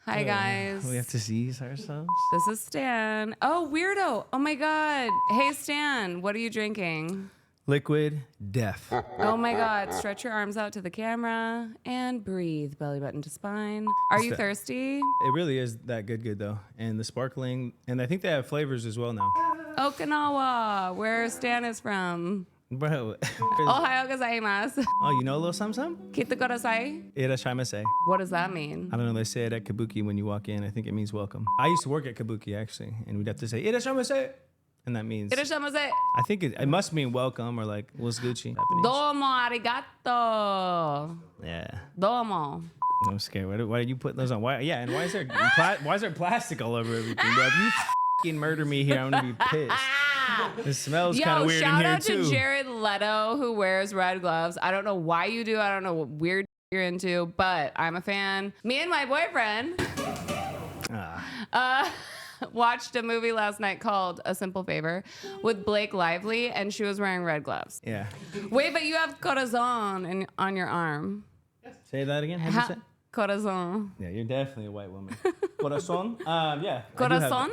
Hi, guys. We have to see ourselves. This is Stan. Oh, weirdo. Oh, my God. Hey, Stan, what are you drinking? Liquid death. Oh, my God. Stretch your arms out to the camera and breathe, belly button to spine. Are you thirsty? It really is that good though. And the sparkling, and I think they have flavors as well now. Okinawa, where Stan is from. Bro. Ohayou gozaimasu. Oh, you know a little something? Kite kudasai. Irashaimase. What does that mean? I don't know, they say it at Kabuki when you walk in. I think it means welcome. I used to work at Kabuki actually, and we'd have to say Irashaimase. And that means, Irashaimase. I think it must mean welcome or like, what's Gucci? Domo arigato. Yeah. Domo. I'm scared. Why did you put those on? Why? Yeah, and why is there plastic all over everything, bro? If you fucking murder me here, I'm gonna be pissed. It smells kind of weird in here shout out too. to Jared Leto, who wears red gloves. I don't know why you do. I don't know what weird you're into, but I'm a fan. Me and my boyfriend watched a movie last night called A Simple Favor with Blake Lively, and she was wearing red gloves. Yeah. Wait, but you have corazon on your arm. Say that again. How do you say? Corazon. Yeah, you're definitely a white woman. Corazon. Yeah. Corazon?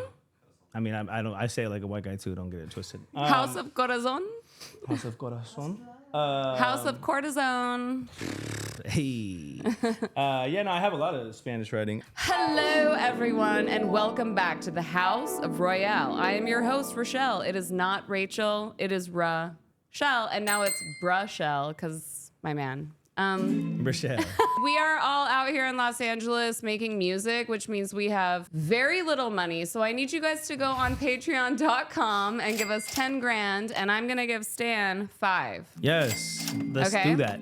I mean, I say it like a white guy too. Don't get it twisted. House of Corazon? House of Corazon. House of Cortisone. Hey. Yeah, no, I have a lot of Spanish writing. Hello, everyone, and welcome back to the House of Royale. I am your host, Rochelle. It is not Rachel. It is Rochelle, and now it's Brushelle, because my man. Rochelle. We are all out here in Los Angeles making music, which means we have very little money. So I need you guys to go on patreon.com and give us 10 grand, and I'm going to give Stan 5. Yes. Let's do that.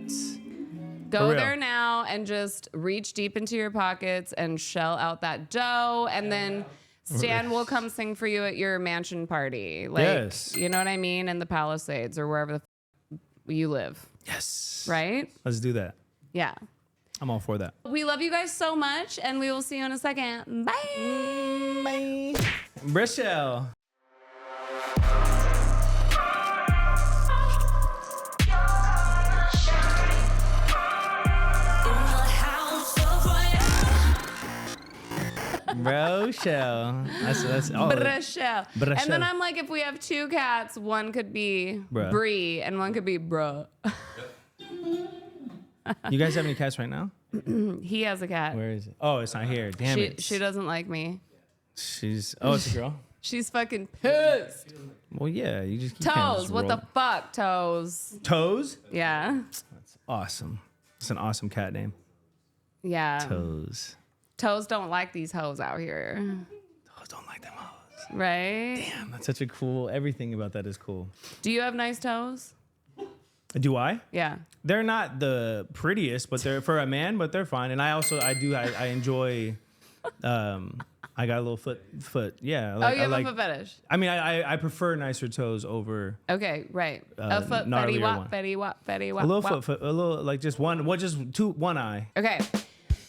Go there now and just reach deep into your pockets and shell out that dough, and then Stan will come sing for you at your mansion party. Like, yes. You know what I mean? In the Palisades or wherever you live. Yes. Right? Let's do that. Yeah. I'm all for that. We love you guys so much, and we will see you in a second. Bye. Bye. Rochelle. Rochelle. That's Rochelle. And then I'm like, if we have two cats, one could be Bree and one could be Bruh. You guys have any cats right now? He has a cat. Where is it? Oh, it's not here. Damn it. She doesn't like me. It's a girl. She's fucking pissed. Well, yeah, you just Toes. What the fuck, Toes? Toes? Yeah. That's awesome. It's an awesome cat name. Yeah. Toes. Toes don't like these hoes out here. Toes don't like them hoes. Right? Damn, that's such a cool, everything about that is cool. Do you have nice toes? Do I? Yeah. They're not the prettiest, but they're for a man, but they're fine. And I enjoy, I got a little foot. Yeah. Like, you have a foot fetish? I mean, I prefer nicer toes over. Okay, right. A foot fetty wop, fetty wop, fetty wop. A little foot, a little, like just one eye. Okay.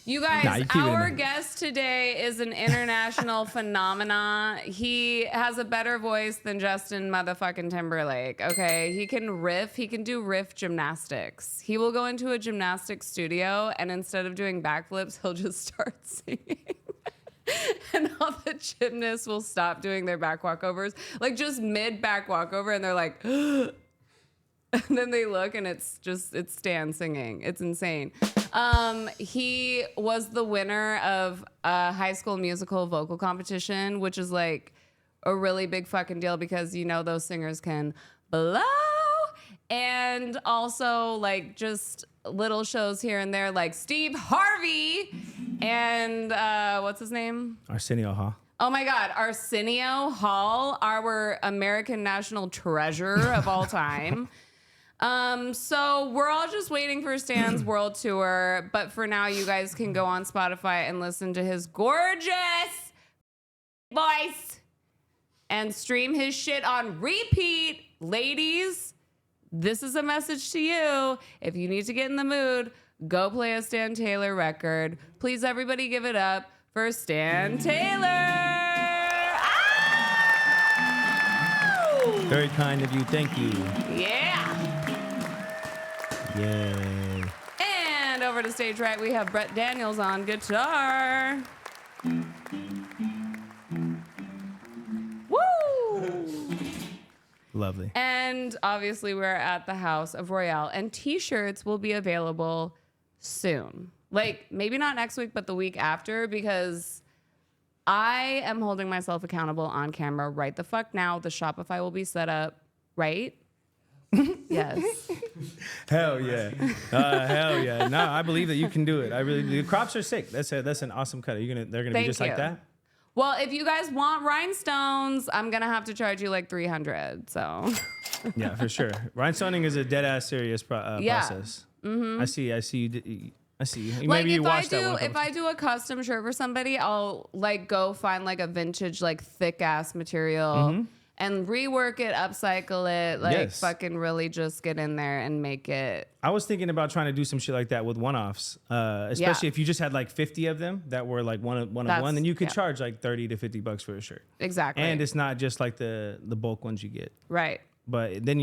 You guys, our guest today is an international phenomena. He has a better voice than Justin motherfucking Timberlake, okay? He can riff. He can do riff gymnastics. He will go into a gymnastics studio, and instead of doing backflips, he'll just start singing. And all the gymnasts will stop doing their back walkovers, like just mid-back walkover, and they're like, and then they look, and it's Stan singing. It's insane. He was the winner of a High School Musical vocal competition, which is like a really big fucking deal because you know those singers can blow. And also like just little shows here and there, like Steve Harvey and what's his name? Arsenio Hall. Oh my God, Arsenio Hall, our American national treasure of all time. So we're all just waiting for Stan's world tour, but for now you guys can go on Spotify and listen to his gorgeous voice and stream his shit on repeat. Ladies, this is a message to you. If you need to get in the mood, go play a Stan Taylor record. Please, everybody give it up for Stan Taylor. Ow! Very kind of you. Thank you. Yeah. Yay. And over to stage right, we have Brett Daniels on guitar. Woo! Lovely. And obviously, we're at the House of Royale, and T-shirts will be available soon. Like, maybe not next week, but the week after, because I am holding myself accountable on camera right the fuck now. The Shopify will be set up, right? Yes. Hell yeah. Hell yeah. No, I believe that you can do it. I really do. The crops are sick. That's an awesome cut. They're gonna be just like that? Well, if you guys want rhinestones, I'm gonna have to charge you like $300. So. Yeah, for sure. Rhinestoning is a dead ass serious process. Mm-hmm. I see. I see. Maybe like you watched that one. If I do a custom shirt for somebody, I'll like go find like a vintage, like thick ass material and rework it, upcycle it, like fucking really just get in there and make it. I was thinking about trying to do some shit like that with one-offs, especially if you just had like 50 of them that were like one of one, then you could charge like $30 to $50 for a shirt. Exactly. And it's not just like the bulk ones you get. Right. But then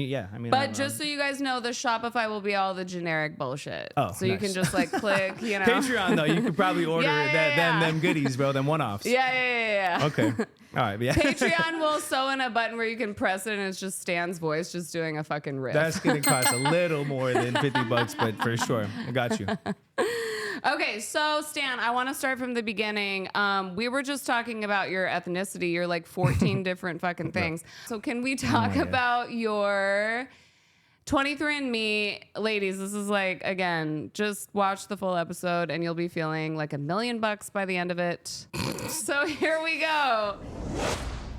But just so you guys know, the Shopify will be all the generic bullshit. Oh, so you can just like click, you know. Patreon though, you could probably order them goodies, bro, them one-offs. Yeah. Okay. All right, yeah. Patreon will sew in a button where you can press it and it's just Stan's voice just doing a fucking riff. That's gonna cost a little more than $50, but for sure, I got you. Okay, so Stan, I want to start from the beginning. We were just talking about your ethnicity. You're like 14 different fucking things. So can we talk about your 23andMe? Ladies, this is like, again, just watch the full episode and you'll be feeling like $1 million by the end of it. So here we go.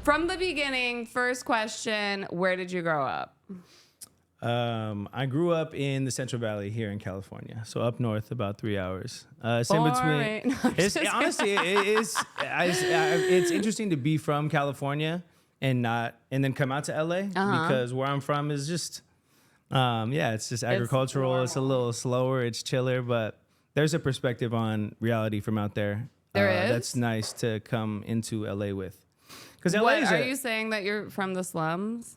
From the beginning, first question, where did you grow up? I grew up in the Central Valley here in California, so up north about 3 hours. It's in between. Honestly, it's interesting to be from California and then come out to LA because where I'm from is just, it's just agricultural. It's a little slower. It's chiller, but there's a perspective on reality from out there. There is? That's nice to come into LA with. Because LA What, are you saying that you're from the slums?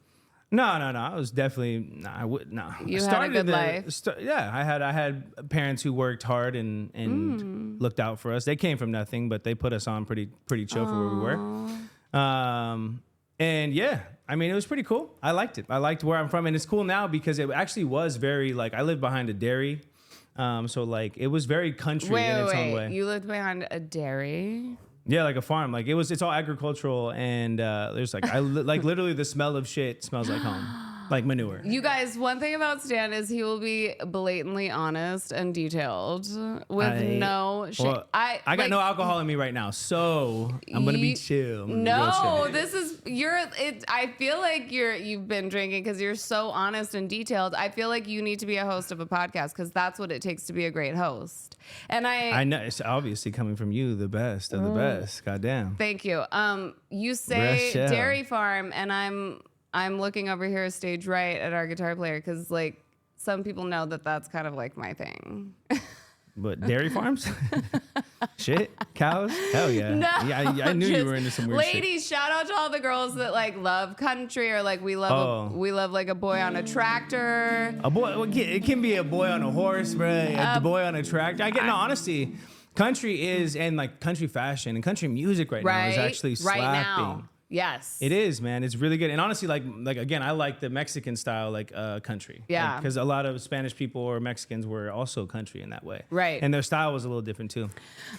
No. I was definitely no. You had a good life. I had parents who worked hard and looked out for us. They came from nothing, but they put us on pretty chill for where we were. And yeah, I mean, it was pretty cool. I liked it. I liked where I'm from, and it's cool now because it actually was very like I lived behind a dairy, so like it was very country in its own way. You lived behind a dairy? Yeah, like a farm. Like it's all agricultural, and there's like like literally the smell of shit smells like home, like manure. You guys, one thing about Stan is he will be blatantly honest and detailed with no shit. Well, I got no alcohol in me right now, so I'm gonna be chill. I feel like you've been drinking because you're so honest and detailed. I feel like you need to be a host of a podcast because that's what it takes to be a great host. And I know it's obviously coming from you, the best of the best. Goddamn. Thank you. You say dairy farm, and I'm looking over here stage right at our guitar player because like some people know that that's kind of like my thing. But dairy farms? Shit? Cows? Hell yeah. No, I knew you were into some weird shit. Ladies, shout out to all the girls that like love country or like we love like a boy on a tractor. A boy, it can be a boy on a horse, bro. A boy on a tractor. Honestly, country is, and like country fashion and country music right now is actually slapping. Right now. Yes, it is, man. It's really good. And honestly, like again, I like the Mexican style, like country. Yeah, because a lot of Spanish people or Mexicans were also country in that way. Right. And their style was a little different too.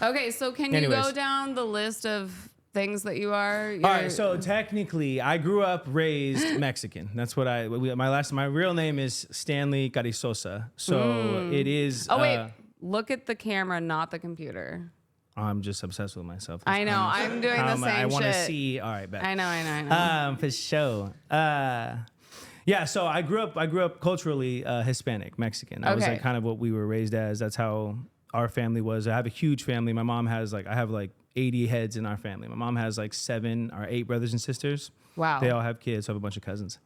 Okay, so can you go down the list of things that you are? All right. So technically, I grew up raised Mexican. That's what my real name is Stanley Carizosa. So it is. Oh wait, look at the camera, not the computer. I'm just obsessed with myself. I know. I'm doing the same shit. I want to see. All right, bet. I know. For sure. Yeah. So I grew up culturally Hispanic, Mexican. That was like kind of what we were raised as. That's how our family was. I have a huge family. My mom has I have 80 heads in our family. My mom has 7 or 8 brothers and sisters. Wow. They all have kids. So I have a bunch of cousins.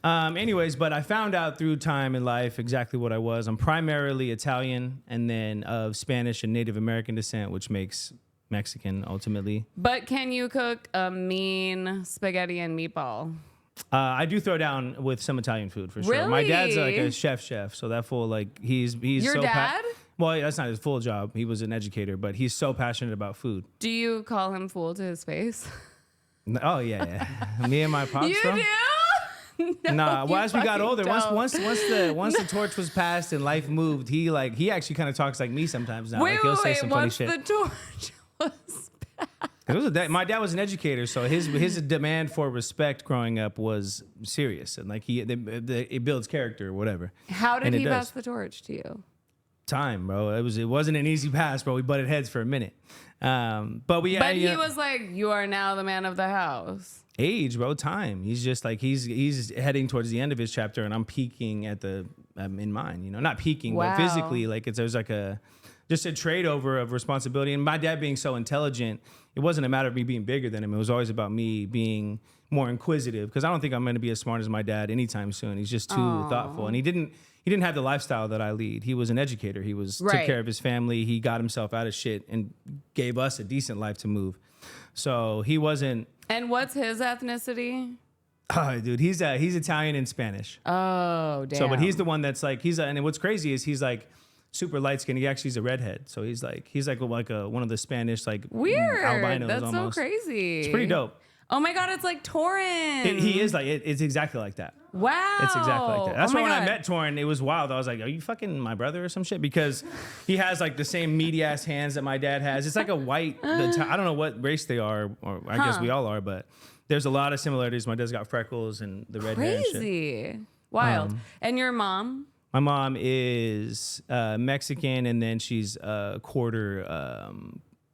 Anyways, but I found out through time in life exactly what I was. I'm primarily Italian and then of Spanish and Native American descent, which makes Mexican ultimately. But can you cook a mean spaghetti and meatball? I do throw down with some Italian food for sure. Really? My dad's like a chef, so that fool he's your so dad? Well, that's not his full job. He was an educator, but he's so passionate about food. Do you call him fool to his face? Oh yeah. Me and my pops. You bro? do? No, nah. Well, as we got older, don't. once the torch was passed and life moved, he actually kind of talks like me sometimes now. Wait, like he'll say wait, some funny once shit. the torch was My dad was an educator, so his demand for respect growing up was serious, and like it builds character or whatever. How did And he it pass does. the torch to you? Time, bro. It wasn't an easy pass, bro. We butted heads for a minute. But he was like, "You are now the man of the house." Age, bro. Time. He's just like he's heading towards the end of his chapter, and I'm peaking at the in mine. You know, not peaking, Wow. but physically, like there's like just a trade over of responsibility. And my dad being so intelligent, it wasn't a matter of me being bigger than him. It was always about me being more inquisitive, because I don't think I'm going to be as smart as my dad anytime soon. He's just too thoughtful, and he didn't have the lifestyle that I lead. He was an educator. He took care of his family. He got himself out of shit and gave us a decent life to move. So he wasn't. And what's his ethnicity? Oh, dude, he's Italian and Spanish. Oh, damn. So, but he's the one that's like and what's crazy is he's like super light skinned. He actually is a redhead. So he's like one of the Spanish like weird. albinos. That's almost. so crazy. It's pretty dope. Oh my God, it's like Torin. He is like it's exactly like that. Wow. It's exactly like that. That's why when God. I met Torin, it was wild. I was like, "Are you fucking my brother or some shit?" Because he has like the same meaty ass hands that my dad has. It's like a white. I don't know what race they are, or I guess we all are, but there's a lot of similarities. My dad's got freckles and the red hair and shit. Crazy. Wild. And your mom? My mom is Mexican, and then she's quarter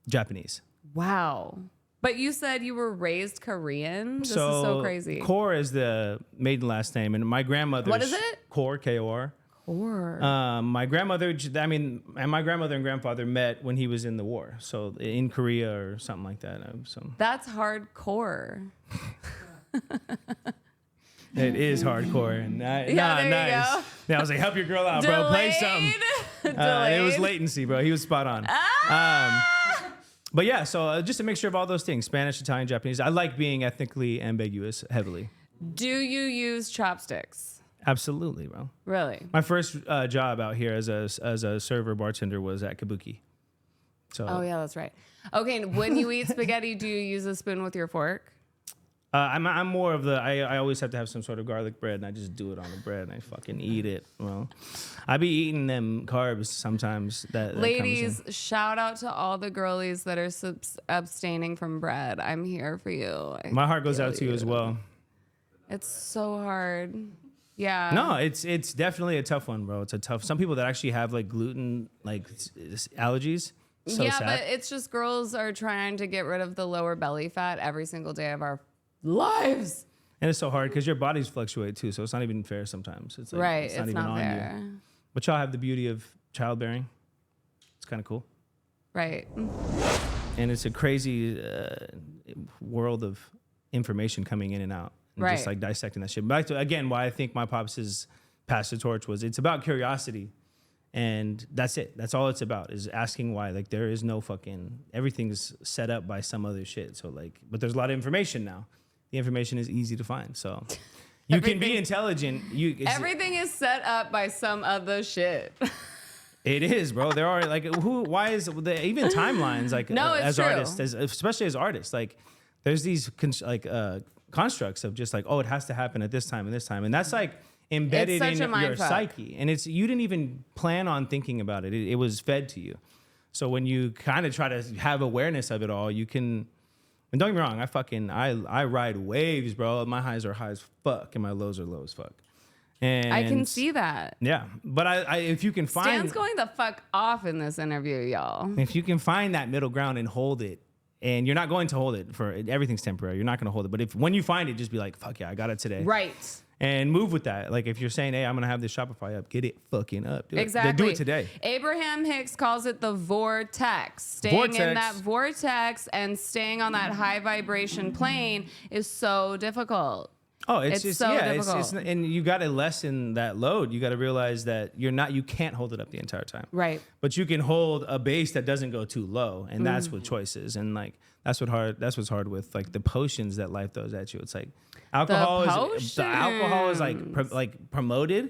Japanese. Wow. But you said you were raised Korean? This is so crazy. Kaur is the maiden last name, and my grandmother. What is it? Kaur, K-O-R. Kaur. My grandmother, and my grandmother and grandfather met when he was in the war, so in Korea or something like that. So That's hardcore. it is hardcore. And there nice. you go. Yeah, I was like, help your girl out, bro. Play something. It was latency, bro. He was spot on. But yeah, so just a mixture of all those things: Spanish, Italian, Japanese. I like being ethnically ambiguous heavily. Do you use chopsticks? Absolutely, bro. Really? My first job out here as a server bartender was at Kabuki. So. Oh yeah, that's right. Okay, when you eat spaghetti, do you use a spoon with your fork? I'm more of the I always have to have some sort of garlic bread, and I just do it on the bread and I fucking eat it. Well, I be eating them carbs sometimes. That Ladies, shout out to all the girlies that are abstaining from bread. I'm here for you. My heart goes out to you as well. It's so hard. Yeah. No, it's definitely a tough one, bro. It's a tough. Some people that actually have like gluten allergies. So yeah, sad. but it's just girls are trying to get rid of the lower belly fat every single day of our lives. And it's so hard because your bodies fluctuate too, so it's not even fair sometimes. It's like, right, it's not even on fair. you. But y'all have the beauty of childbearing. It's kind of cool. Right. And it's a crazy world of information coming in and out. And right. just like dissecting that shit. Back to, again, why I think my pops' passed the torch was it's about curiosity. And that's it. That's all it's about, is asking why. Like, there is no fucking, everything's set up by some other shit. So like, but there's a lot of information now. The information is easy to find. So you can be intelligent. Everything is set up by some other shit. It is, bro. There are like, why is even timelines, like no, it's as true. artists, especially as artists, like there's these constructs of just like, oh, it has to happen at this time and this time. And that's like embedded in your psyche. And you didn't even plan on thinking about it. It was fed to you. So when you kind of try to have awareness of it all, you can, and don't get me wrong, I ride waves, bro. My highs are high as fuck and my lows are low as fuck. And I can see that. Yeah. But I if you can find, Stan's going the fuck off in this interview, y'all. if you can find that middle ground and hold it, and you're not going to hold it for everything's temporary. You're not going to hold it. But when you find it, just be like, fuck yeah, I got it today. Right. And move with that. Like if you're saying, hey, I'm going to have this Shopify up, get it fucking up. Do exactly. It. Do it today. Abraham Hicks calls it the vortex. Staying in that vortex and staying on that high vibration plane is so difficult. Oh, it's just, so yeah, difficult. and you got to lessen that load. You got to realize that you can't hold it up the entire time. Right. But you can hold a base that doesn't go too low. And that's what choices. And like, that's what's hard with like the potions that life throws at you. It's like alcohol is like promoted,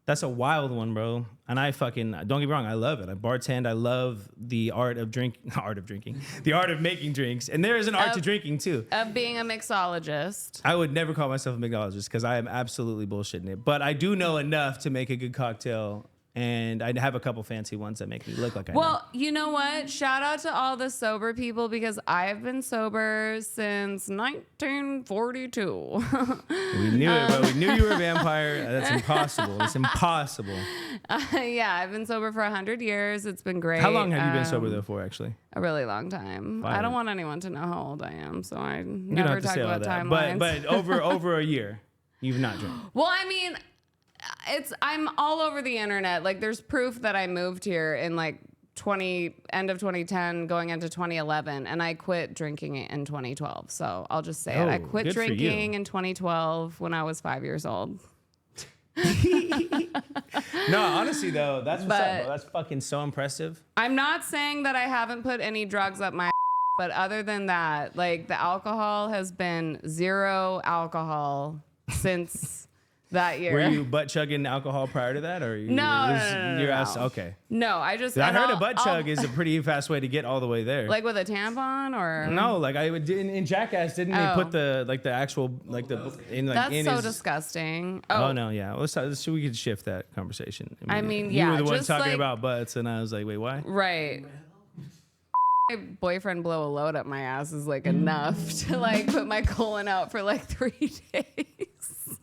That's a wild one, bro. And I fucking, don't get me wrong, I love it. I bartend. I love the art of drinking, the art of making drinks. And there is an art to drinking too. Of being a mixologist. I would never call myself a mixologist because I am absolutely bullshitting it. But I do know enough to make a good cocktail. And I have a couple fancy ones that make me look like I know. Well, you know what? Shout out to all the sober people because I've been sober since 1942. We knew it, bro. We knew you were a vampire. That's impossible. It's impossible. Yeah, I've been sober for 100 years. It's been great. How long have you been sober, though, for, actually? A really long time. Fine. I don't want anyone to know how old I am, so I You don't never have to talk say all about that. timelines. But over a year, you've not drank. Well, I mean, I'm all over the internet. Like, there's proof that I moved here in like end of 2010, going into 2011, and I quit drinking in 2012. So I'll just say it. I quit drinking in 2012 when I was 5 years old. No, honestly though, that's what's up, bro. That's fucking so impressive. I'm not saying that I haven't put any drugs up my but other than that, like the alcohol has been 0 alcohol since that year. Were you butt chugging alcohol prior to that, or No. Okay. No, I heard a butt chug is a pretty fast way to get all the way there. Like with a tampon, or no, like I would in Jackass, didn't they put the actual That's so disgusting. Oh no, yeah. So we could shift that conversation. I mean, you were the one just talking about butts, and I was like, wait, why? Right. My boyfriend blow a load up my ass is like enough to like put my colon out for like 3 days.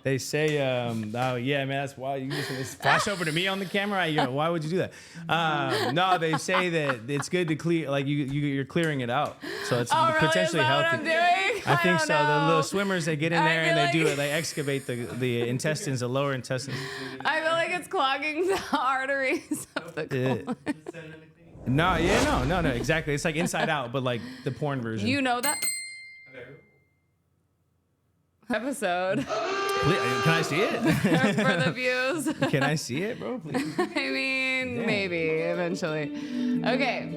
They say, oh yeah, man, that's why you just flash over to me on the camera. Why would you do that? No, they say that it's good to clear, like you're clearing it out, so it's potentially healthy. What I'm doing? I think so. Know. The little swimmers, they get in there and they do it. They excavate the intestines, the lower intestines. I feel like it's clogging the arteries of the colon. No, exactly. It's like Inside Out, but like the porn version. You know that episode. Please, can I see it? For the views. Can I see it, bro? Please. I mean, maybe eventually. Okay.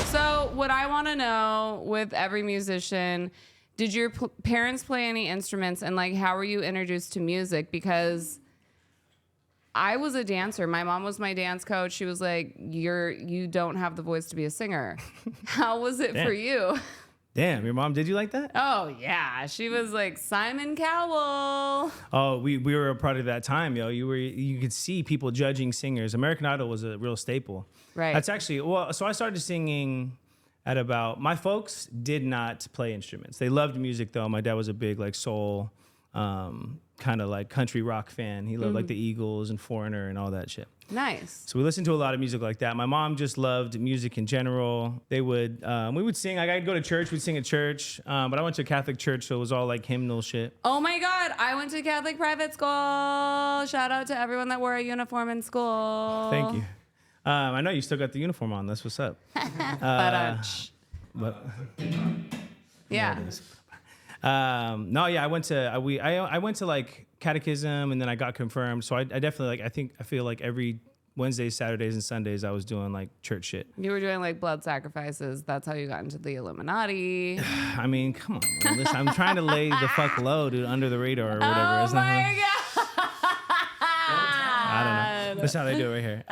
So what I want to know with every musician, did your parents play any instruments, and like how were you introduced to music? Because I was a dancer. My mom was my dance coach. She was like, you don't have the voice to be a singer. How was it for you? Damn, your mom did you like that? Oh, yeah. She was like, Simon Cowell. Oh, we were a part of that time, yo. You could see people judging singers. American Idol was a real staple. Right. That's actually, so I started singing at my folks did not play instruments. They loved music, though. My dad was a big, like, soul, kind of like country rock fan. He loved like the Eagles and Foreigner and all that shit. Nice. So we listened to a lot of music like that. My mom just loved music in general. We would sing. Like I'd go to church. We'd sing at church. But I went to a Catholic church, so it was all like hymnal shit. Oh my God. I went to Catholic private school. Shout out to everyone that wore a uniform in school. Thank you. I know you still got the uniform on. That's what's up. But yeah. No, yeah, I went to like catechism, and then I got confirmed. So I definitely I feel like every Wednesdays, Saturdays, and Sundays I was doing like church shit. You were doing like blood sacrifices. That's how you got into the Illuminati. I mean, come on, man. Listen, I'm trying to lay the fuck low, dude, under the radar or whatever. Oh my God. I don't know. That's how they do it right here.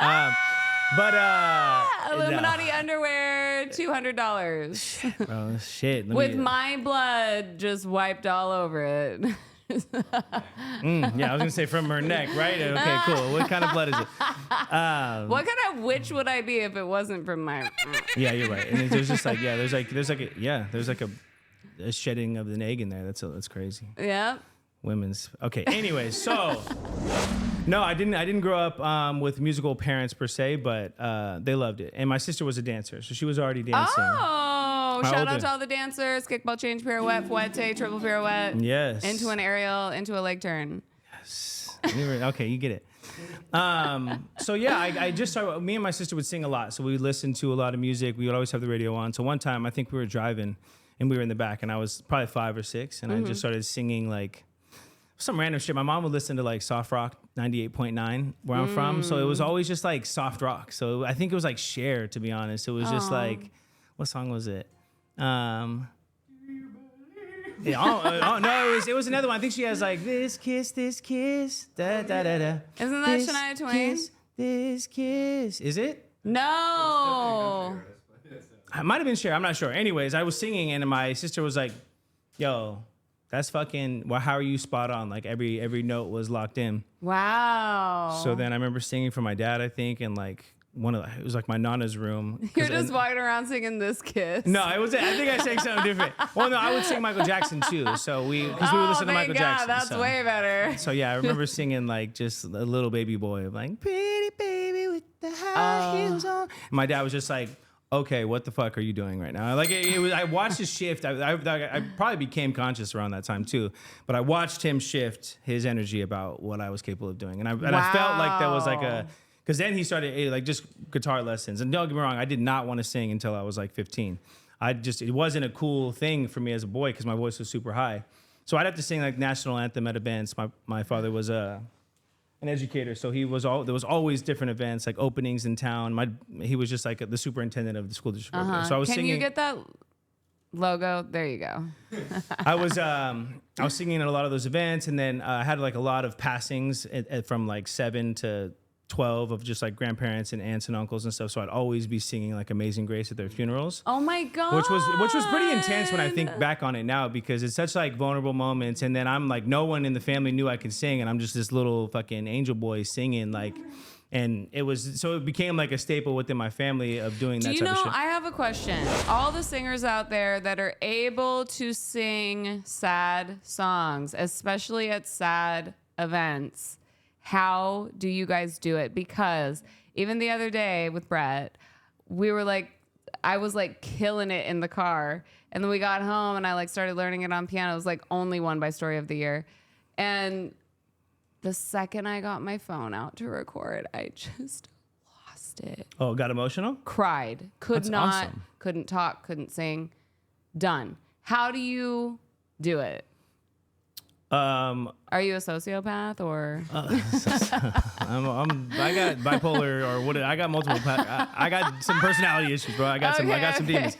Illuminati underwear, $200. Bro, shit. With my blood just wiped all over it. Yeah, I was gonna say from her neck, right? Okay, cool. What kind of blood is it? What kind of witch would I be if it wasn't from my? Yeah, you're right. And there's just like there's a shedding of an egg in there. That's crazy. Yeah. Women's. Okay. Anyways, so no, I didn't grow up with musical parents per se, but they loved it. And my sister was a dancer, so she was already dancing. Oh, shout out to all the dancers. Kickball change, pirouette, fouette, triple pirouette. Yes. Into an aerial, into a leg turn. Yes. Okay, you get it. So yeah, I just started, me and my sister would sing a lot. So we would listen to a lot of music. We would always have the radio on. So one time I think we were driving and we were in the back and I was probably 5 or 6 and I just started singing like some random shit. My mom would listen to like soft rock 98.9 where I'm from. So it was always just like soft rock. So I think it was like Cher, to be honest. It was just like, what song was it? Yeah, no, it was another one. I think she has like this kiss, da da da da. Isn't that Shania Twain? This kiss. Is it? No. I might have been Cher. I'm not sure. Anyways, I was singing and my sister was like, "Yo, that's fucking. Well, how are you spot on? Like every note was locked in." Wow. So then I remember singing for my dad, I think, and like it was like my nana's room. You're just walking around singing This Kiss. No, I think I sang something different. Well, no, I would sing Michael Jackson too. So because we would listen to Michael Jackson. That's way better. So yeah, I remember singing like just a little baby boy, like pretty baby with the high heels on. And my dad was just like, okay, what the fuck are you doing right now? Like it was. I watched his shift. I probably became conscious around that time too. But I watched him shift his energy about what I was capable of doing, and I felt like that was like a. Because then he started like just guitar lessons. And don't get me wrong, I did not want to sing until I was like 15. It wasn't a cool thing for me as a boy because my voice was super high. So I'd have to sing like national anthem at events. My father was an educator, so there was always different events like openings in town. He was just like the superintendent of the school district. So I was singing. Can you get that logo? There you go. I was singing at a lot of those events, and then I had like a lot of passings from like 7 to 12 of just like grandparents and aunts and uncles and stuff. So I'd always be singing like Amazing Grace at their funerals. Oh my God. Which was pretty intense when I think back on it now, because it's such like vulnerable moments. And then I'm like, no one in the family knew I could sing, and I'm just this little fucking angel boy singing like, and it became like a staple within my family of doing that type of shit. I have a question. All the singers out there that are able to sing sad songs, especially at sad events, how do you guys do it? Because even the other day with Brett, I was like killing it in the car. And then we got home and I like started learning it on piano. It was like only won by Story of the Year. And the second I got my phone out to record, I just lost it. Oh, got emotional? Cried. Couldn't talk, couldn't sing. Done. How do you do it? Are you a sociopath or? I got bipolar or what? I got multiple. I got some personality issues, bro. I got some demons.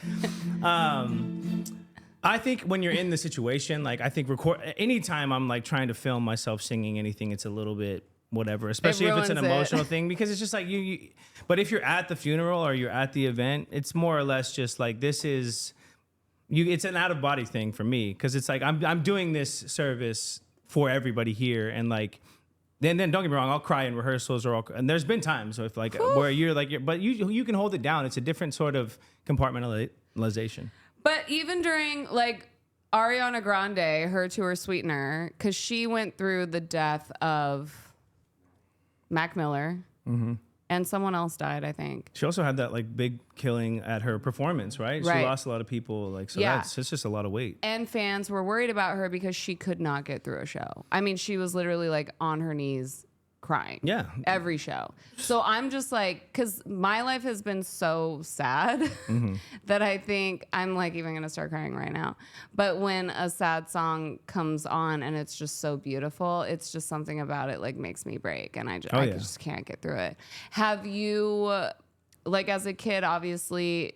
I think when you're in the situation, like I think anytime I'm like trying to film myself singing anything, it's a little bit whatever, especially if it's an emotional thing, because it's just like you. But if you're at the funeral or you're at the event, it's more or less just like this is. It's an out of body thing for me, because it's like I'm doing this service for everybody here, and like then don't get me wrong, I'll cry in rehearsals and there's been times with like where you're like but you can hold it down. It's a different sort of compartmentalization. But even during like Ariana Grande, her tour Sweetener, because she went through the death of Mac Miller. Mm-hmm. And someone else died, I think. She also had that like big killing at her performance, right? She lost a lot of people, like so. Yeah. It's just a lot of weight. And fans were worried about her because she could not get through a show. I mean, she was literally like on her knees crying. Yeah. Every show. So I'm just like, because my life has been so sad that I think I'm like even gonna start crying right now. But when a sad song comes on and it's just so beautiful, it's just something about it like makes me break, and I just can't get through it. Have you, like as a kid, obviously,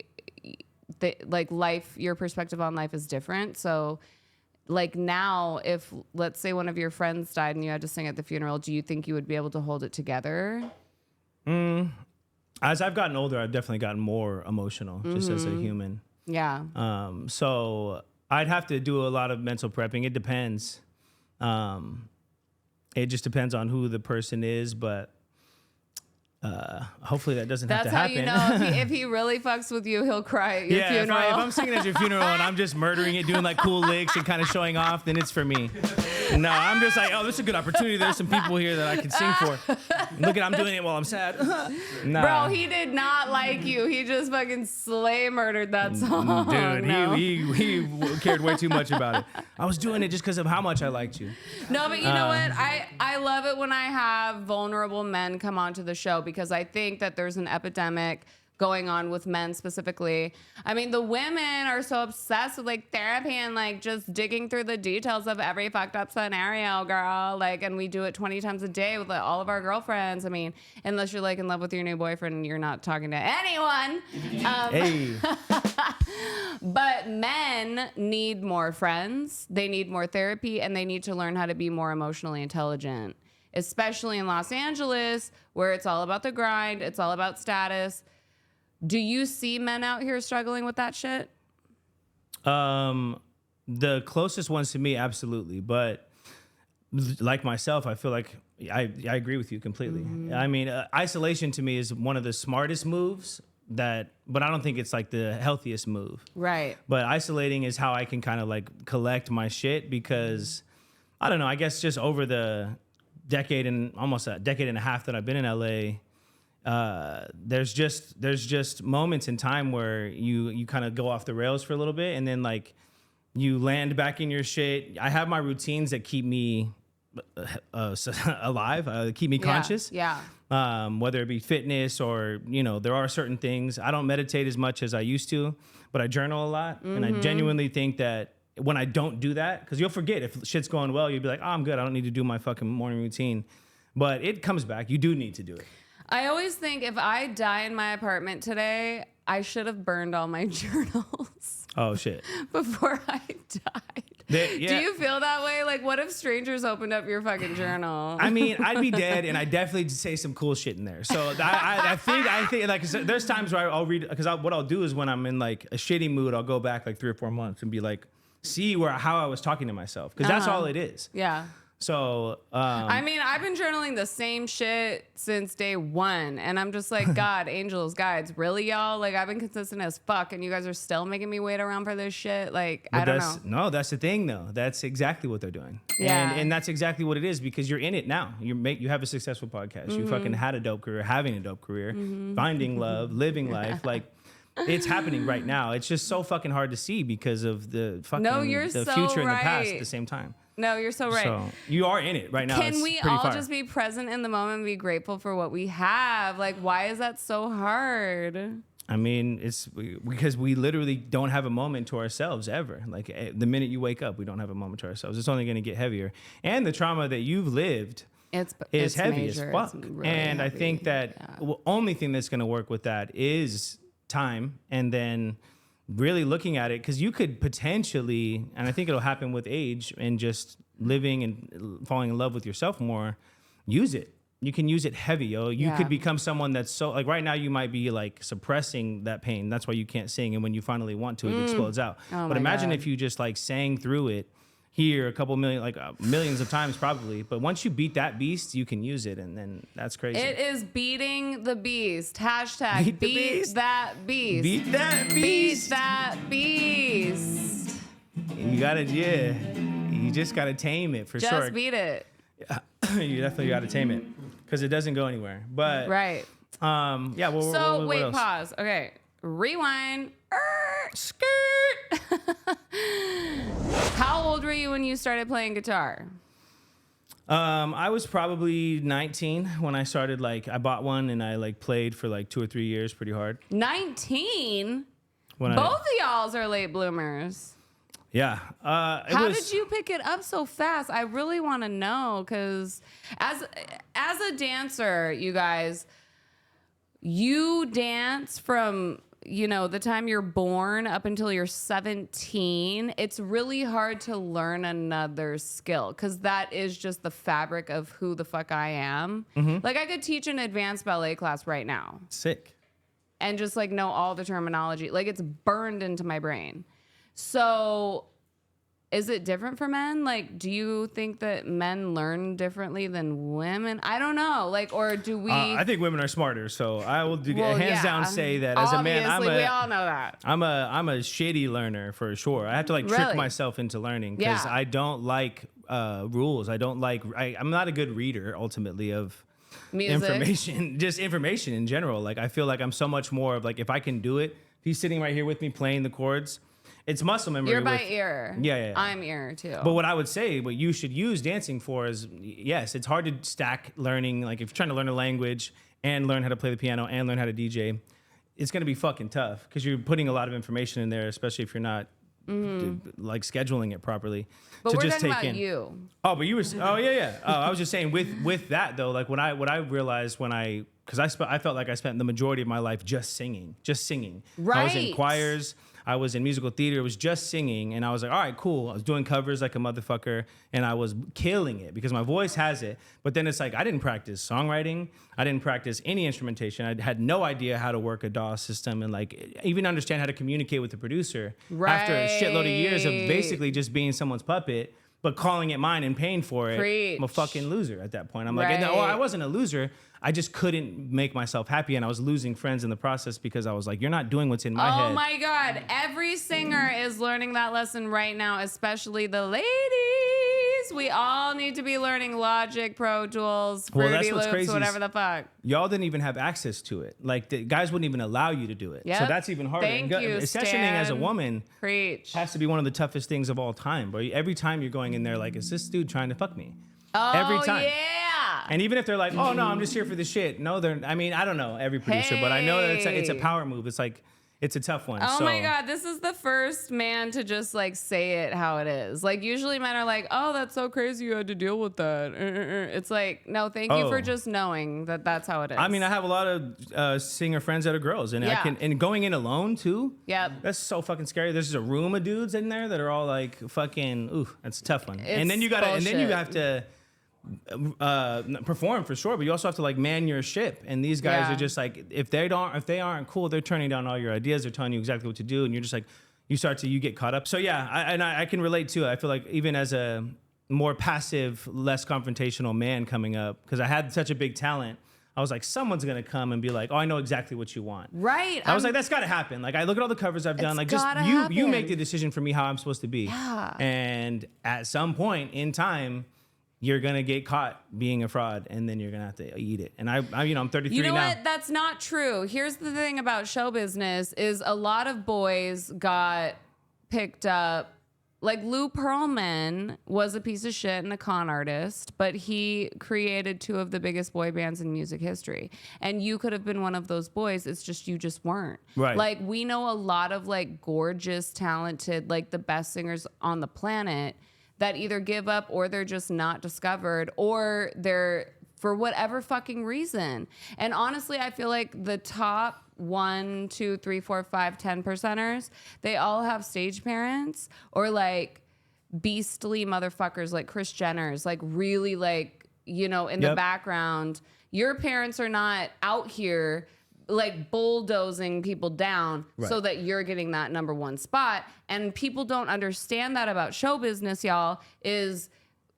like life, your perspective on life is different. So like now, if let's say one of your friends died and you had to sing at the funeral, do you think you would be able to hold it together? As I've gotten older, I've definitely gotten more emotional just as a human. Yeah. So I'd have to do a lot of mental prepping. It depends. It just depends on who the person is, but hopefully that doesn't have to happen. That's how you know if he really fucks with you, he'll cry at your funeral. If I'm singing at your funeral and I'm just murdering it, doing like cool licks and kind of showing off, then it's for me. No, I'm just like, oh, this is a good opportunity. There's some people here that I can sing for. Look at, I'm doing it while I'm sad. Bro, he did not like you. He just fucking slay murdered that song. Dude, no. he cared way too much about it. I was doing it just because of how much I liked you. No, but you know what? I love it when I have vulnerable men come onto the show, because I think that there's an epidemic going on with men specifically. I mean, the women are so obsessed with like therapy and like just digging through the details of every fucked up scenario, girl. Like, and we do it 20 times a day with like, all of our girlfriends. I mean, unless you're like in love with your new boyfriend and you're not talking to anyone. Hey. But men need more friends. They need more therapy, and they need to learn how to be more emotionally intelligent, especially in Los Angeles, where it's all about the grind. It's all about status. Do you see men out here struggling with that shit? The closest ones to me, absolutely. But like myself, I feel like I agree with you completely. I mean, isolation to me is one of the smartest moves but I don't think it's like the healthiest move. Right. But isolating is how I can kind of like collect my shit because I don't know, I guess just over the almost a decade and a half that I've been in LA, there's just moments in time where you kind of go off the rails for a little bit and then like you land back in your shit. I have my routines that keep me alive, keep me conscious. Yeah. Whether it be fitness or, there are certain things. I don't meditate as much as I used to, but I journal a lot. And I genuinely think that when I don't do that, because you'll forget if shit's going well, you'll be like, oh, I'm good. I don't need to do my fucking morning routine. But it comes back. You do need to do it. I always think if I die in my apartment today, I should have burned all my journals. Oh, shit. Before I died. Do you feel that way? Like, what if strangers opened up your fucking journal? I mean, I'd be dead, and I definitely say some cool shit in there. So I think like there's times where I'll read because what I'll do is when I'm in like a shitty mood, I'll go back like 3 or 4 months and be like, see how I was talking to myself because that's all it is. Yeah. So, I mean, I've been journaling the same shit since day one. And I'm just like, God, angels, guides, really, y'all? Like, I've been consistent as fuck. And you guys are still making me wait around for this shit. Like, I don't know. No, that's the thing, though. That's exactly what they're doing. Yeah. And that's exactly what it is because you're in it now. You have a successful podcast. You fucking had a dope career, having a dope career, finding love, living life. Like, it's happening right now. It's just so fucking hard to see because of the fucking the future and the past at the same time. No, you're so right. So you are in it right now. Can we all just be present in the moment and be grateful for what we have? Like, why is that so hard? I mean, it's because we literally don't have a moment to ourselves ever. Like the minute you wake up, we don't have a moment to ourselves. It's only going to get heavier. And the trauma that you've lived is heavy major. as fuck. Really and heavy. I think that the only thing that's going to work with that is time and then really looking at it because you could potentially, and I think it'll happen with age and just living and falling in love with yourself more, use it. You can use it heavy, yo. You could become someone that's so, like right now you might be like suppressing that pain. That's why you can't sing. And when you finally want to, it explodes out. Oh but imagine God. if you just like sang through it here a couple million, like millions of times probably. But once you beat that beast, you can use it. And then that's crazy. It is beating the beast. Hashtag beat that beast. Beat that beast. Beat that beast. You gotta, you just gotta tame it for sure. Just beat it. You definitely gotta tame it because it doesn't go anywhere. But right. Yeah. So what else? pause. Okay. Rewind. Skirt. How old were you when you started playing guitar? I was probably 19 when I started. Like, I bought one and I like played for like 2 or 3 years, pretty hard. 19. Both of y'all's are late bloomers. Yeah. How did you pick it up so fast? I really want to know because as a dancer, you guys, you dance from the time you're born up until you're 17. It's really hard to learn another skill because that is just the fabric of who the fuck I am. Like I could teach an advanced ballet class right now. Sick. And just like know all the terminology. Like it's burned into my brain. So is it different for men? Like, do you think that men learn differently than women? I don't know. Like, or do we? I think women are smarter. So I will hands down say that as a man, we all know that. I'm a shitty learner for sure. I have to like trick myself into learning because I don't like rules. I don't like. I'm not a good reader ultimately of music. Information, just information in general. Like I feel like I'm so much more of like if I can do it. If he's sitting right here with me playing the chords. It's muscle memory. You're by ear. Yeah. I'm ear too. But what I would say, what you should use dancing for is, yes, it's hard to stack learning. Like if you're trying to learn a language and learn how to play the piano and learn how to DJ, it's going to be fucking tough because you're putting a lot of information in there, especially if you're not like scheduling it properly. But to we're just talking take about in. you. Oh, but you were. Oh, yeah. Oh, I was just saying with that though, like what I realized because I felt like I spent the majority of my life just singing. Right. I was in choirs. I was in musical theater. It was just singing. And I was like, all right, cool. I was doing covers like a motherfucker. And I was killing it because my voice has it. But then it's like, I didn't practice songwriting. I didn't practice any instrumentation. I had no idea how to work a DAW system and like even understand how to communicate with the producer. After a shitload of years of basically just being someone's puppet, but calling it mine and paying for it. Preach. I'm a fucking loser at that point. I'm like, no, I wasn't a loser. I just couldn't make myself happy, and I was losing friends in the process because I was like, you're not doing what's in my head. Oh my God. Every singer is learning that lesson right now, especially the ladies. We all need to be learning Logic, Pro Tools, Fruity Loops, whatever the fuck. Y'all didn't even have access to it. Like, the guys wouldn't even allow you to do it. Yep. So that's even harder. Thank you, Sessioning as a woman Preach. has to be one of the toughest things of all time. But every time you're going in there like, is this dude trying to fuck me? Oh, every time. Yeah. And even if they're like, oh no, I'm just here for the shit. No, I mean, I don't know every producer, but I know that it's a power move. It's like, it's a tough one. Oh my God, this is the first man to just like say it how it is. Like usually men are like, oh, that's so crazy you had to deal with that. It's like, no, thank you for just knowing that that's how it is. I mean, I have a lot of singer friends that are girls, and and going in alone too. Yep. That's so fucking scary. There's just a room of dudes in there that are all like fucking, ooh, that's a tough one. And then you have to perform for sure, but you also have to like man your ship. And these guys are just like, if they aren't cool, they're turning down all your ideas. They're telling you exactly what to do, and you're just like, you get caught up. So yeah, I can relate to it. I feel like even as a more passive, less confrontational man coming up, because I had such a big talent, I was like, someone's gonna come and be like, oh, I know exactly what you want. Right. I was like, that's gotta happen. Like, I look at all the covers I've done. Like, just you make the decision for me how I'm supposed to be. Yeah. And at some point in time, you're gonna get caught being a fraud, and then you're gonna have to eat it. And I'm 33 You know now. what? That's not true. Here's the thing about show business is a lot of boys got picked up. Like Lou Pearlman was a piece of shit and a con artist, but he created two of the biggest boy bands in music history. And you could have been one of those boys. It's just you just weren't. Right. Like we know a lot of like gorgeous, talented, like the best singers on the planet that either give up or they're just not discovered or they're for whatever fucking reason. And honestly, I feel like the top 1, 2, 3, 4, 5, 10 percenters, they all have stage parents or like beastly motherfuckers like Kris Jenner's, like really like, in the background. Your parents are not out here like bulldozing people down so that you're getting that number one spot. And people don't understand that about show business, y'all, is,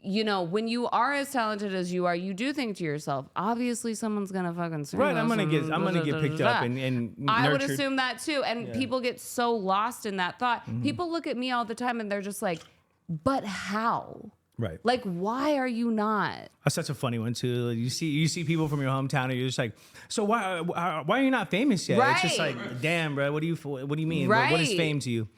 when you are as talented as you are, you do think to yourself, obviously someone's gonna fucking sing. Right, I'm gonna get picked up and nurtured. I would assume that too. And people get so lost in that thought. Mm-hmm. People look at me all the time and they're just like, but how? Right. Like, why are you not? That's such a funny one too. You see people from your hometown, and you're just like, so why are you not famous yet? Right. It's just like, damn, bro. What do you mean? Right. What is fame to you?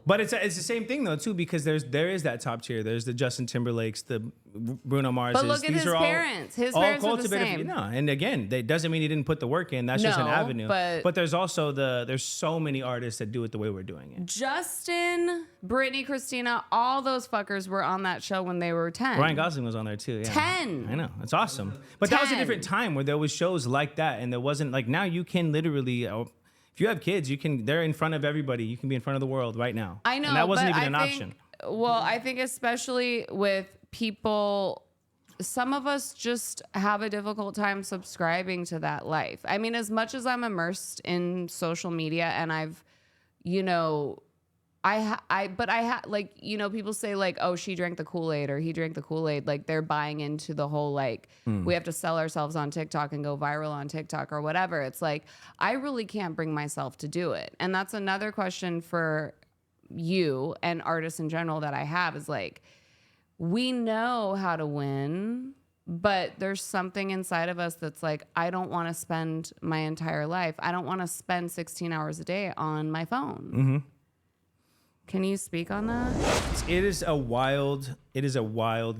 But it's the same thing though too, because there is that top tier. There's the Justin Timberlakes, the Bruno Marses. But look at his parents. His parents are the same. No, and again, that doesn't mean he didn't put the work in. That's just an avenue. But there's also there's so many artists that do it the way we're doing it. Justin, Britney, Christina, all those fuckers were on that show when they were 10. Ryan Gosling was on there too. Yeah. 10. I know. It's awesome. But that was a different time where there was shows like that, and there wasn't like now you can literally. If you have kids, they're in front of everybody. You can be in front of the world right now. I know. And that wasn't even an option. Well, I think especially with people, some of us just have a difficult time subscribing to that life. I mean, as much as I'm immersed in social media and I've, people say like, oh, she drank the Kool-Aid or he drank the Kool-Aid. Like they're buying into the whole, like, we have to sell ourselves on TikTok and go viral on TikTok or whatever. It's like, I really can't bring myself to do it. And that's another question for you and artists in general that I have is like, we know how to win, but there's something inside of us that's like, I don't want to spend my entire life. I don't want to spend 16 hours a day on my phone. Mm-hmm. Can you speak on that? It is a wild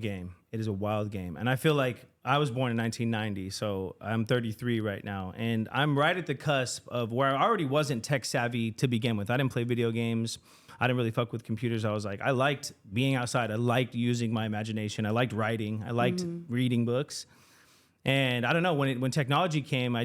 game. It is a wild game. And I feel like I was born in 1990, so I'm 33 right now. And I'm right at the cusp of where I already wasn't tech savvy to begin with. I didn't play video games. I didn't really fuck with computers. I was like, I liked being outside. I liked using my imagination. I liked writing. I liked reading books. And I don't know, when technology came, I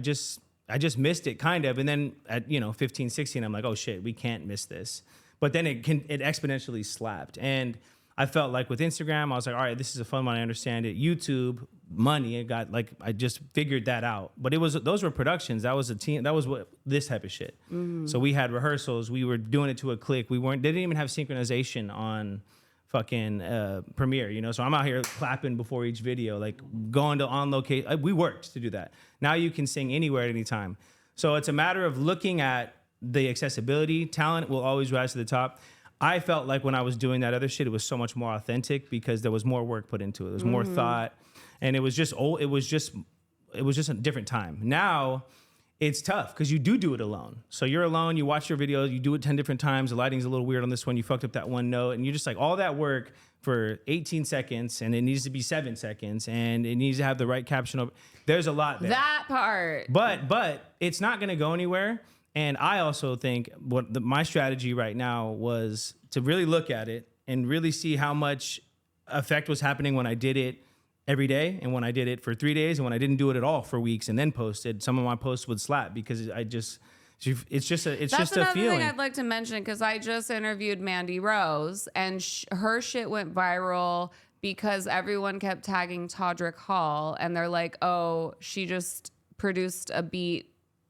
I just missed it kind of. And then at 15, 16, I'm like, oh shit, we can't miss this. But then it exponentially slapped. And I felt like with Instagram, I was like, all right, this is a fun one. I understand it. YouTube, money, I just figured that out. But those were productions. That was a team. That was this type of shit. So we had rehearsals. We were doing it to a click. They didn't even have synchronization on fucking Premiere, so I'm out here clapping before each video, like going to on location. We worked to do that. Now you can sing anywhere at any time. So it's a matter of looking at the accessibility. Talent will always rise to the top. I felt like when I was doing that other shit, it was so much more authentic because there was more work put into it. There was more thought, and it was just a different time. Now it's tough because you do it alone. So you're alone, you watch your video, you do it 10 different times. The lighting's a little weird on this one. You fucked up that one note, and you're just like, all that work for 18 seconds, and it needs to be 7 seconds, and it needs to have the right caption. There's a lot there. That part. But it's not going to go anywhere. And I also think my strategy right now was to really look at it and really see how much effect was happening when I did it every day, and when I did it for 3 days, and when I didn't do it at all for weeks and then posted. Some of my posts would slap because it's just a feeling. That's another thing I'd like to mention, because I just interviewed Mandy Rose, and her shit went viral because everyone kept tagging Todrick Hall, and they're like, oh, she just produced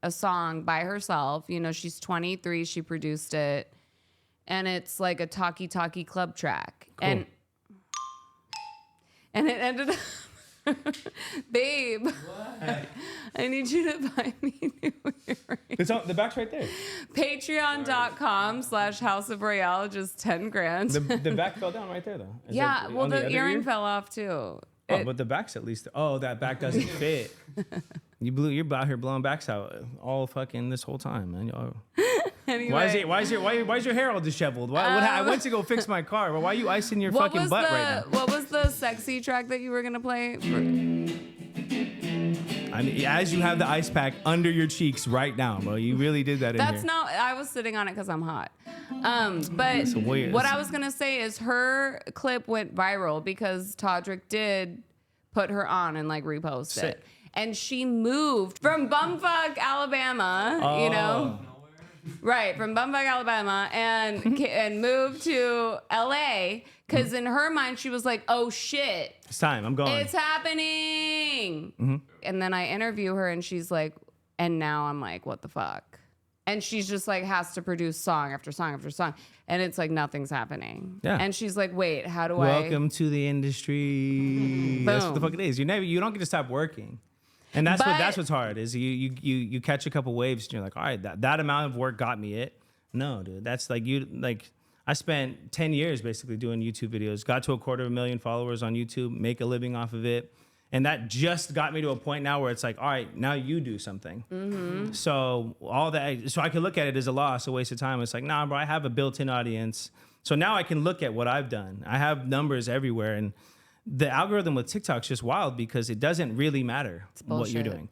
a song by herself. She's 23, she produced it, and it's like a talkie club track. Cool. And it ended up, babe, what? I need you to buy me new earrings. The back's right there. Patreon.com/House of Royale, just 10 grand. The back fell down right there, though. The earring fell off, too. But the back's at least, that back doesn't fit. You're out here blowing backs out all fucking this whole time, man. Anyway. Why is your hair all disheveled? I went to go fix my car. Why are you icing your fucking butt right now? What was the sexy track that you were gonna play? As you have the ice pack under your cheeks right now, bro. You really did that. That's not. I was sitting on it because I'm hot. But what I was gonna say is her clip went viral because Todrick did put her on and repost it, and she moved from bumfuck Alabama, right, from bumfuck Alabama, and moved to LA because in her mind she was like, oh shit, it's time, I'm going, it's happening. And then I interview her and she's like, and now I'm like, what the fuck? And she's just has to produce song after song after song, and it's like nothing's happening. Yeah. And she's like, wait, how do Welcome to the industry. That's what the fuck it is. You don't get to stop working. And that's what's hard is you catch a couple waves and you're like, all right, that amount of work got me it. No, dude, that's I spent 10 years basically doing YouTube videos, got to 250,000 followers on YouTube, make a living off of it. And that just got me to a point now where it's like, all right, now you do something. So I can look at it as a loss, a waste of time. It's like, nah, bro, I have a built-in audience. So now I can look at what I've done. I have numbers everywhere. And the algorithm with TikTok's just wild because it doesn't really matter what you're doing.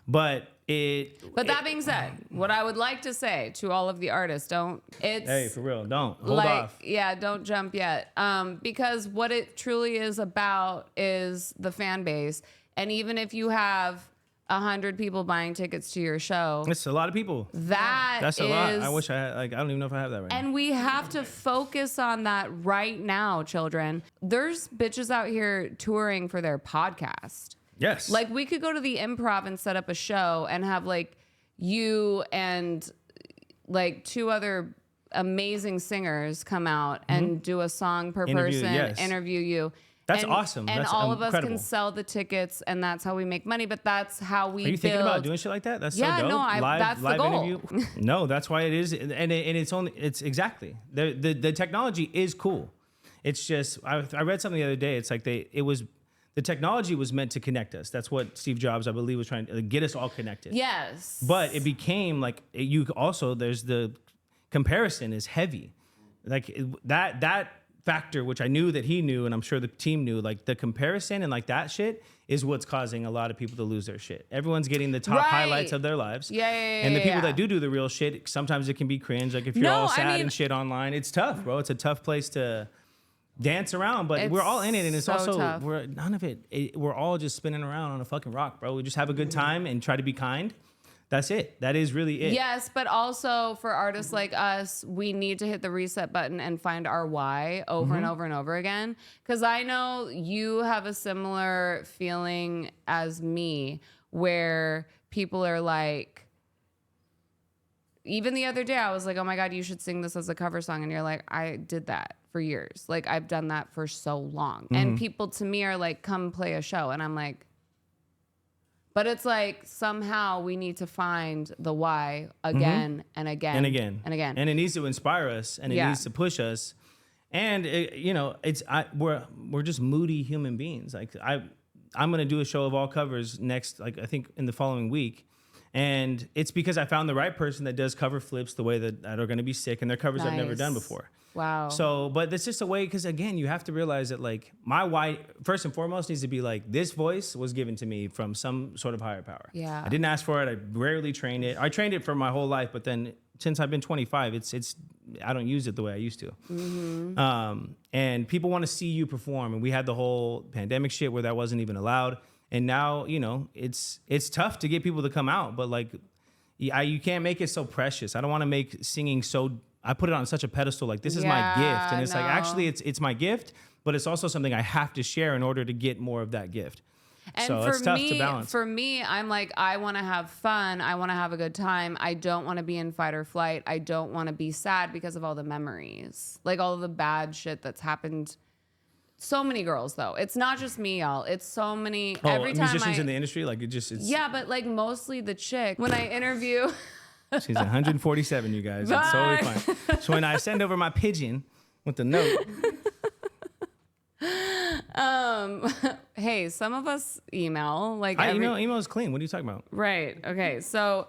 But that being said, what I would like to say to all of the artists, hey, for real, don't hold off. Yeah, don't jump yet. Because what it truly is about is the fan base. And even if you have 100 people buying tickets to your show, it's a lot of people. That's a lot. I wish I had, I don't even know if I have that right now. And we have to focus on that right now, children. There's bitches out here touring for their podcast. Yes. We could go to the Improv and set up a show and have you and 2 other amazing singers come out and do a song per person, interview you. That's awesome. And that's all incredible. of us can sell the tickets, and that's how we make money. But that's how we Are you thinking about doing shit like that? That's so dope. No, that's the goal. Interview? No, that's why it is. And it's exactly. The technology is cool. It's just, I read something the other day. It's like the technology was meant to connect us. That's what Steve Jobs, I believe, was trying to get us all connected. Yes. But it became there's the comparison is heavy. That factor, which I knew that he knew, and I'm sure the team knew, the comparison and that shit is what's causing a lot of people to lose their shit. Everyone's getting the top highlights of their lives. Yeah. And the people that do the real shit, sometimes it can be cringe. If you're all sad and shit online, it's tough, bro. It's a tough place to dance around, but we're all in it, and it's so also tough. We're all just spinning around on a fucking rock, bro. We just have a good time and try to be kind. That's it. That is really it. Yes, but also for artists like us, we need to hit the reset button and find our why over and over and over again. Because I know you have a similar feeling as me, where people are like, even the other day, I was like, oh my God, you should sing this as a cover song. And you're like, I did that for years. Like, I've done that for so long. And people to me are like, come play a show. And I'm like, but it's like somehow we need to find the why again and again and again and again. And it needs to inspire us, and it needs to push us. And we're just moody human beings. Like I'm gonna do a show of all covers next, like I think in the following week. And it's because I found the right person that does cover flips the way that are going to be sick, and their covers I've never done before. Wow. So, but it's just a way, because again, you have to realize that like my why, first and foremost, needs to be like, this voice was given to me from some sort of higher power. Yeah. I didn't ask for it. I rarely trained it. I trained it for my whole life, but then since I've been 25, it's I don't use it the way I used to. And people want to see you perform, and we had the whole pandemic shit where that wasn't even allowed. And now, it's tough to get people to come out, but like, you can't make it so precious. I don't want to make singing so, I put it on such a pedestal, like this is my gift. And it's like, actually it's my gift, but it's also something I have to share in order to get more of that gift. And so it's tough to balance. For me, I'm like, I want to have fun. I want to have a good time. I don't want to be in fight or flight. I don't want to be sad because of all the memories, like all of the bad shit that's happened. So many girls, though. It's not just me, y'all. It's so many. Every time musicians in the industry, like it's yeah, but like mostly the chick. When I interview, she's 147, you guys. It's totally fine. So when I send over my pigeon with the note, hey, some of us email like email is clean. What are you talking about? Right. Okay. So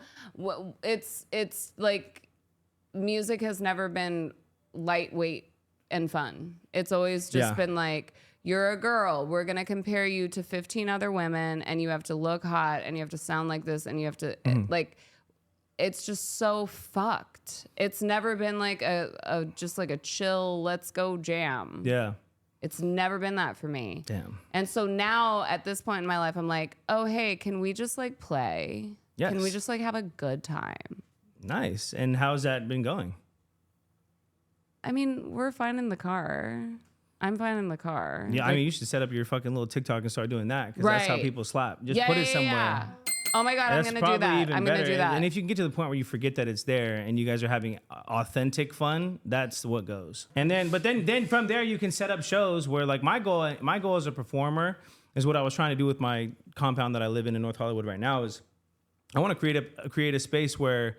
it's like music has never been lightweight and fun. It's always just been like, you're a girl, we're gonna compare you to 15 other women, and you have to look hot, and you have to sound like this, and you have to like, it's just so fucked. It's never been like a just like a chill, let's go jam. Yeah. It's never been that for me. Damn. And so now at this point in my life, I'm like, oh hey, can we just like play? Yes. Can we just like have a good time? Nice. And how's that been going? I mean, we're fine in the car. I'm fine in the car. Yeah, I mean, you should set up your fucking little TikTok and start doing that, because that's how people slap. Just put it somewhere. Yeah. Oh my God, I'm going to do that. I'm going to do that. And if you can get to the point where you forget that it's there and you guys are having authentic fun, that's what goes. And then from there, you can set up shows where, like, my goal as a performer is what I was trying to do with my compound that I live in North Hollywood right now, is I want to create a space where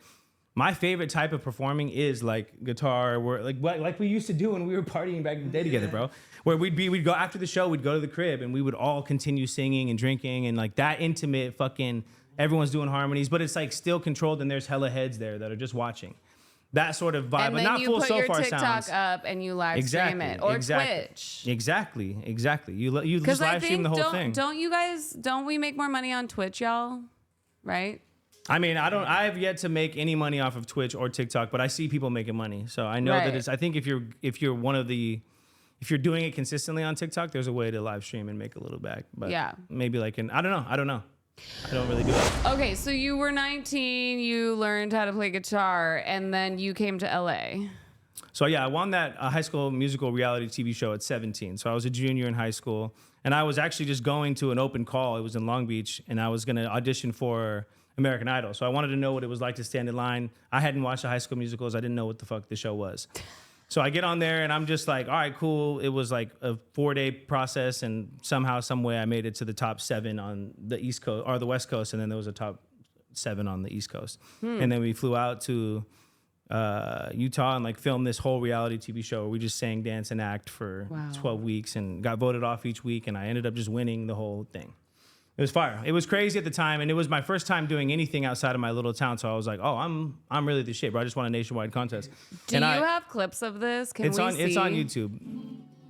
my favorite type of performing is like guitar, where like we used to do when we were partying back in the day together, bro. Where we'd go after the show, we'd go to the crib and we would all continue singing and drinking, and like that intimate fucking, everyone's doing harmonies, but it's like still controlled, and there's hella heads there that are just watching. That sort of vibe, but not full so far sounds. And then you put your TikTok up and you live stream it, or Twitch. Exactly. You just live stream the whole thing. Don't we make more money on Twitch, y'all? Right? I mean, I've yet to make any money off of Twitch or TikTok, but I see people making money. So I know that I think if you're doing it consistently on TikTok, there's a way to live stream and make a little back. But maybe like I don't know. I don't really do it. Okay, so you were 19, you learned how to play guitar, and then you came to LA. So yeah, I won that High School Musical reality TV show at 17. So I was a junior in high school, and I was actually just going to an open call. It was in Long Beach, and I was going to audition for American Idol. So I wanted to know what it was like to stand in line. I hadn't watched the High School Musicals. I didn't know what the fuck the show was. So I get on there and I'm just like, all right, cool. It was like a 4-day process, and somehow, some way I made it to the top 7 on the East Coast or the West Coast. And then there was a top 7 on the East Coast. And then we flew out to Utah and like filmed this whole reality TV show where we just sang, dance, and act for 12 weeks and got voted off each week. And I ended up just winning the whole thing. It was fire. It was crazy at the time, and it was my first time doing anything outside of my little town. So I was like, "Oh, I'm really the shit, bro. I just won a nationwide contest." Do you have clips of this? Can we see? It's on YouTube.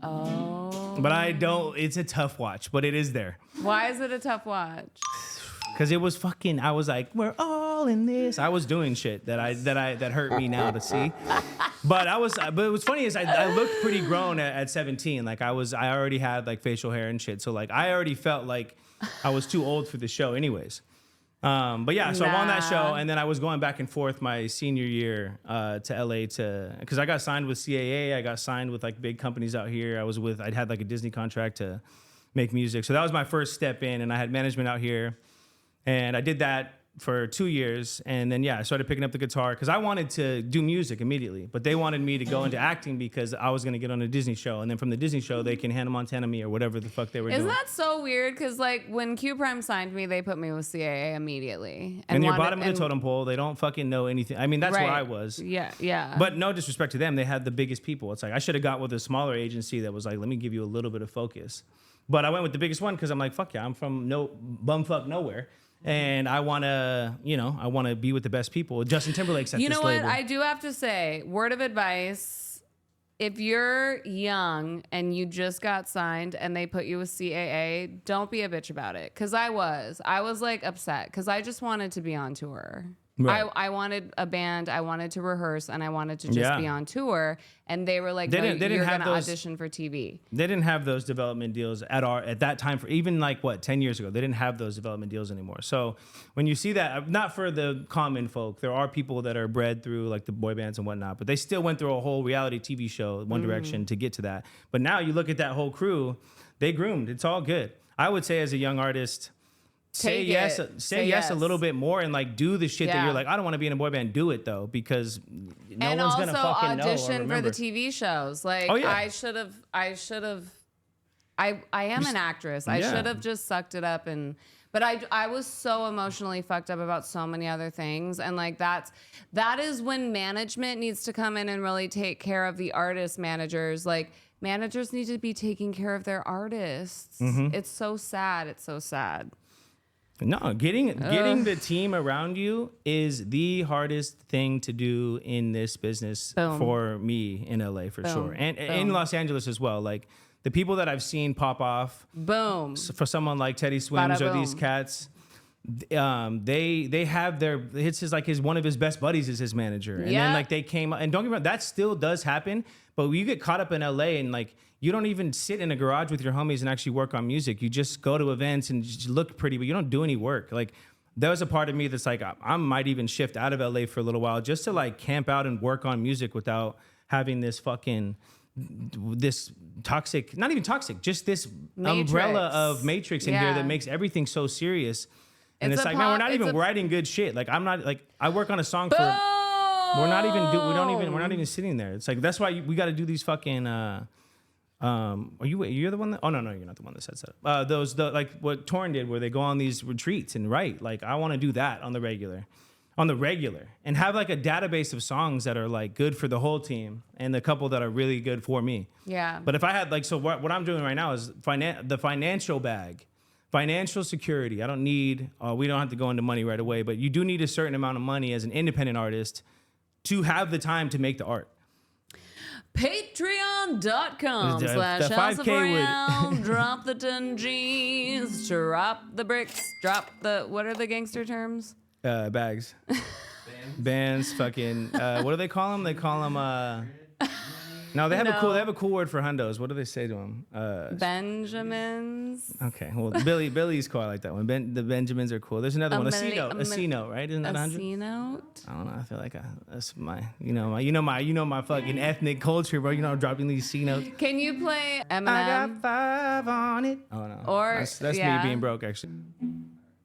Oh. But I don't. It's a tough watch, but it is there. Why is it a tough watch? Because it was fucking. I was like, "We're all in this." I was doing shit that hurt me now to see. But it was funny is I looked pretty grown at 17. Like I already had like facial hair and shit. So like I already felt like I was too old for the show anyways. But yeah, so I'm on that show, and then I was going back and forth my senior year to LA because I got signed with CAA. I got signed with like big companies out here. I'd had like a Disney contract to make music. So that was my first step in, and I had management out here, and I did that for 2 years. And then, I started picking up the guitar because I wanted to do music immediately, but they wanted me to go into acting because I was going to get on a Disney show. And then from the Disney show, they can Hannah Montana me or whatever the fuck they were doing. Isn't that so weird? Because like when Q Prime signed me, they put me with CAA immediately. And you're bottom of the totem pole. They don't fucking know anything. I mean, that's where I was. Yeah. But no disrespect to them. They had the biggest people. It's like I should have got with a smaller agency that was like, let me give you a little bit of focus. But I went with the biggest one because I'm like, fuck yeah, I'm from bumfuck nowhere. And I want to, be with the best people. Justin Timberlake's at this label. You know what? I do have to say, word of advice, if you're young and you just got signed and they put you with CAA, don't be a bitch about it. Because I was like upset because I just wanted to be on tour. Right. I wanted a band, I wanted to rehearse, and I wanted to just be on tour. And they were like, you're going to audition for TV. They didn't have those development deals at that time for even like 10 years ago. They didn't have those development deals anymore. So when you see that, not for the common folk, there are people that are bred through like the boy bands and whatnot, but they still went through a whole reality TV show, One Direction, to get to that. But now you look at that whole crew, they groomed. It's all good. I would say as a young artist, say yes a little bit more and like do the shit that you're like, I don't want to be in a boy band. Do it though, because no one's gonna fucking know. And also audition for the TV shows. Like I should have. I am an actress. I should have just sucked it up but I was so emotionally fucked up about so many other things, and like that is when management needs to come in and really take care of the artist managers. Like managers need to be taking care of their artists. Mm-hmm. It's so sad. It's so sad. No, getting the team around you is the hardest thing to do in this business for me in LA for sure. And in Los Angeles as well. Like the people that I've seen pop off for someone like Teddy Swims or these cats, they have one of his best buddies is his manager. And then like they came, and don't get me wrong, that still does happen, but you get caught up in LA and like you don't even sit in a garage with your homies and actually work on music. You just go to events and just look pretty, but you don't do any work. Like there was a part of me that's like, I might even shift out of LA for a little while just to like camp out and work on music without having this toxic, not even toxic, just this umbrella of matrix in here that makes everything so serious. And it's like, man, we're not even writing good shit. Like I'm not like, I work on a song for, we're not even sitting there. It's like, that's why we got to do these fucking, you're the one that, oh no, you're not the one that said that. Like what Torn did where they go on these retreats and write. Like I want to do that on the regular and have like a database of songs that are like good for the whole team and the couple that are really good for me. Yeah. But if I had like, so what I'm doing right now is the financial bag, financial security. I don't need, we don't have to go into money right away, but you do need a certain amount of money as an independent artist to have the time to make the art. Patreon.com/House of Brown. Drop the 10 G's, drop the bricks, drop the, what are the gangster terms? Bags. Bands, fucking, what do they call them? They call them, no, they have a cool word for hundos. What do they say to them? Benjamins. Okay, well, Billy's cool. I like that one. The Benjamins are cool. There's another one. A C-note, right? Isn't that 100? A C-note? I don't know. I feel like that's my, my fucking ethnic culture, bro. You know, dropping these C-notes. Can you play Eminem? I got 5 on it. Oh no, or that's me being broke, actually.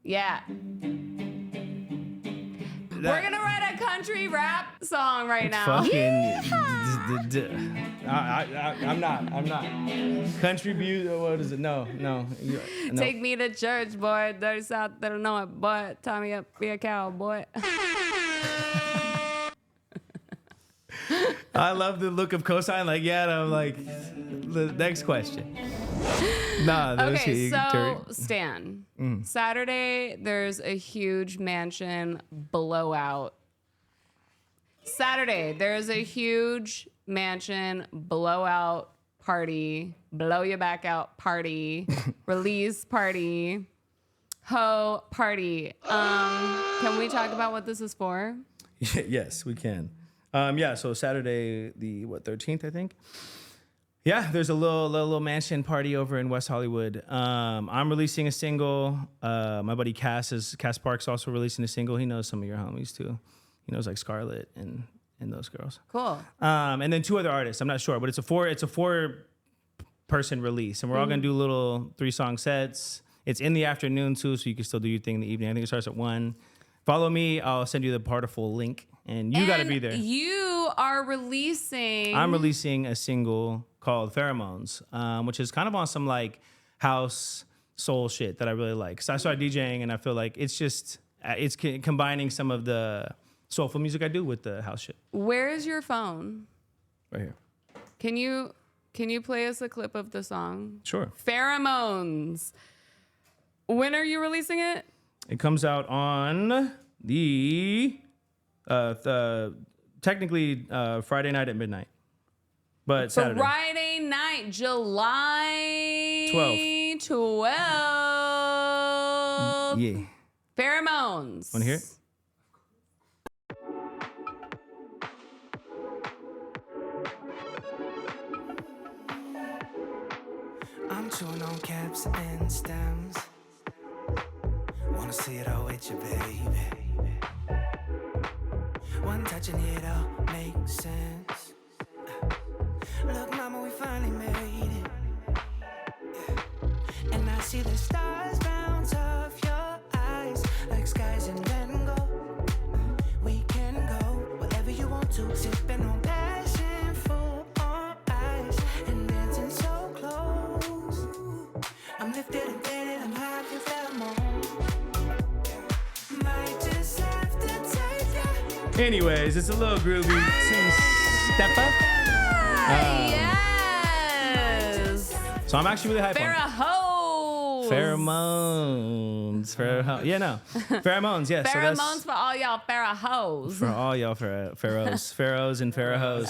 Yeah. We're gonna write a country rap song right now. I'm not. Country music. What is it? No. Take me to church, boy. Dirty South, they don't know it, boy. Tie me up, be a cowboy. I love the look of cosign. Like, yeah, and I'm like, the next question. Okay, so Stan, Saturday there's a huge mansion blowout. Saturday there's a huge mansion blowout party, blow your back out party, release party, ho party. Can we talk about what this is for? Yes, we can. So Saturday the 13th, I think. Yeah, there's a little mansion party over in West Hollywood. I'm releasing a single. My buddy Cass Parks also releasing a single. He knows some of your homies too. He knows like Scarlett and those girls. Cool. And then 2 other artists. I'm not sure, but it's a 4-person release, and we're all gonna do little 3-song sets. It's in the afternoon too, so you can still do your thing in the evening. I think it starts at 1. Follow me. I'll send you the Partiful link, and you got to be there. You are releasing. I'm releasing a single called Pheromones, which is kind of on some like house soul shit that I really like. So I started DJing, and I feel like it's just combining some of the soulful music I do with the house shit. Where is your phone? Right here. Can you play us a clip of the song? Sure. Pheromones. When are you releasing it? It comes out on the technically Friday night at midnight, but Saturday. Friday night, July 12th. Yeah. Pheromones. Want to hear it? I'm chewing on caps and stems. Wanna see it all with you, baby. One touch and it all makes sense. Look, mama, we finally made it. And I see the stars bounce off your eyes like skies in Van Gogh. We can go wherever you want to, sipping on passion full on ice and dancing so close. I'm lifted and faded, I'm high for pheromones. Might just have to take ya. Anyways, it's a little groovy 2-step up. Yes. So I'm actually really hyped on it. Pheromones. Pheromones. Yeah, no. Pheromones, yes. Pheromones So for all y'all pharaohs. for all y'all pharaohs and pharaohs.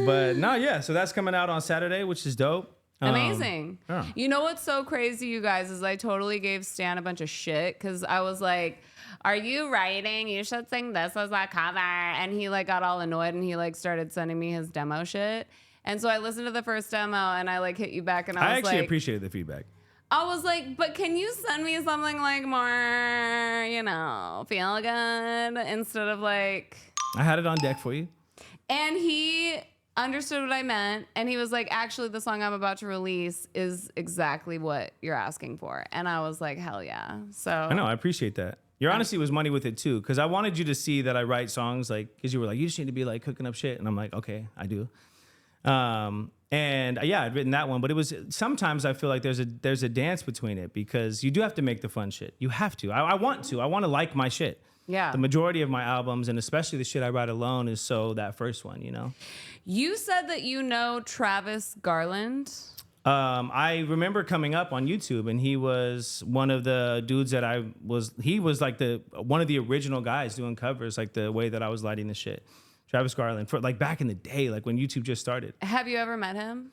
But no, yeah. So that's coming out on Saturday, which is dope. Amazing. Yeah. You know what's so crazy, you guys, is I totally gave Stan a bunch of shit because I was like, are you writing? You should sing this as a cover. And he like got all annoyed and he like started sending me his demo shit. And so I listened to the first demo and I like hit you back and I was actually like, appreciated the feedback. I was like, but can you send me something like more, you know, feel good instead of like. I had it on deck for you. And he understood what I meant. And he was like, actually, the song I'm about to release is exactly what you're asking for. And I was like, hell yeah. So I know. I appreciate that. Your honesty was money with it too, because I wanted you to see that I write songs like, because you were like, you just need to be like cooking up shit. And I'm like, okay, I do. And yeah, I'd written that one, but it was sometimes I feel like there's a dance between it because you do have to make the fun shit. You have to. I want to like my shit. Yeah. The majority of my albums, and especially the shit I write alone, is so that first one, you know? You said that you know Travis Garland. I remember coming up on YouTube, and he was one of the dudes that he was like one of the original guys doing covers, like the way that I was lighting the shit. Travis Garland, for like back in the day, like when YouTube just started. Have you ever met him?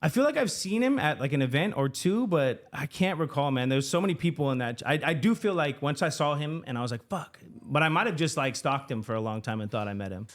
I feel like I've seen him at like an event or two, but I can't recall, man. There's so many people in that. I do feel like once I saw him and I was like, fuck. But I might have just like stalked him for a long time and thought I met him.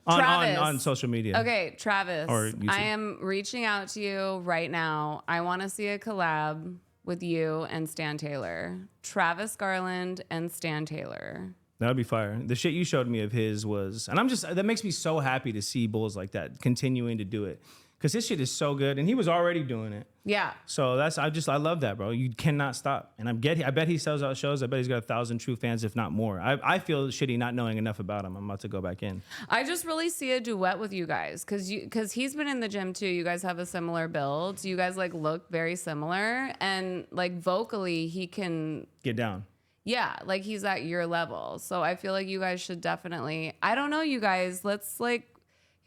On social media. Okay, Travis. Or YouTube. I am reaching out to you right now. I want to see a collab with you and Stan Taylor. Travis Garland and Stan Taylor. That would be fire. The shit you showed me of his was, and that makes me so happy to see bulls like that continuing to do it. Because his shit is so good, and he was already doing it. Yeah. So I love that, bro. You cannot stop. And I bet he sells out shows. I bet he's got 1,000 true fans, if not more. I feel shitty not knowing enough about him. I'm about to go back in. I just really see a duet with you guys because he's been in the gym too. You guys have a similar build. You guys like look very similar, and like vocally he can get down. Yeah, like he's at your level. So I feel like you guys should definitely. I don't know, you guys. Let's like.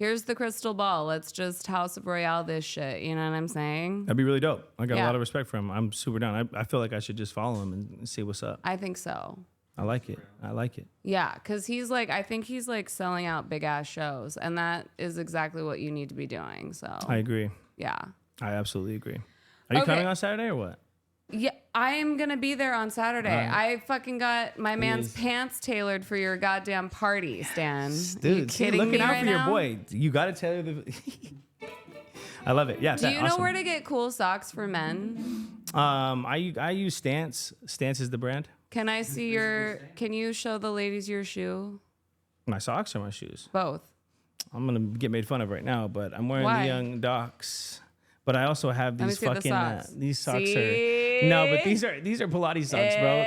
Here's the crystal ball. Let's just House of Royale this shit. You know what I'm saying? That'd be really dope. I got a lot of respect for him. I'm super down. I feel like I should just follow him and see what's up. I think so. I like it. Yeah, because I think he's like selling out big ass shows. And that is exactly what you need to be doing. So I agree. Yeah. I absolutely agree. Are you coming on Saturday or what? Yeah, I am going to be there on Saturday. I fucking got my man's pants tailored for your goddamn party, Stan. Dude, looking out for your boy. You got to tailor the... I love it. Yeah. Do you know where to get cool socks for men? I use Stance. Stance is the brand. Can I see can you show the ladies your shoe? My socks or my shoes? Both. I'm going to get made fun of right now, but I'm wearing the Young Docs. But I also have these fucking these socks are no, but these are Pilates socks, bro.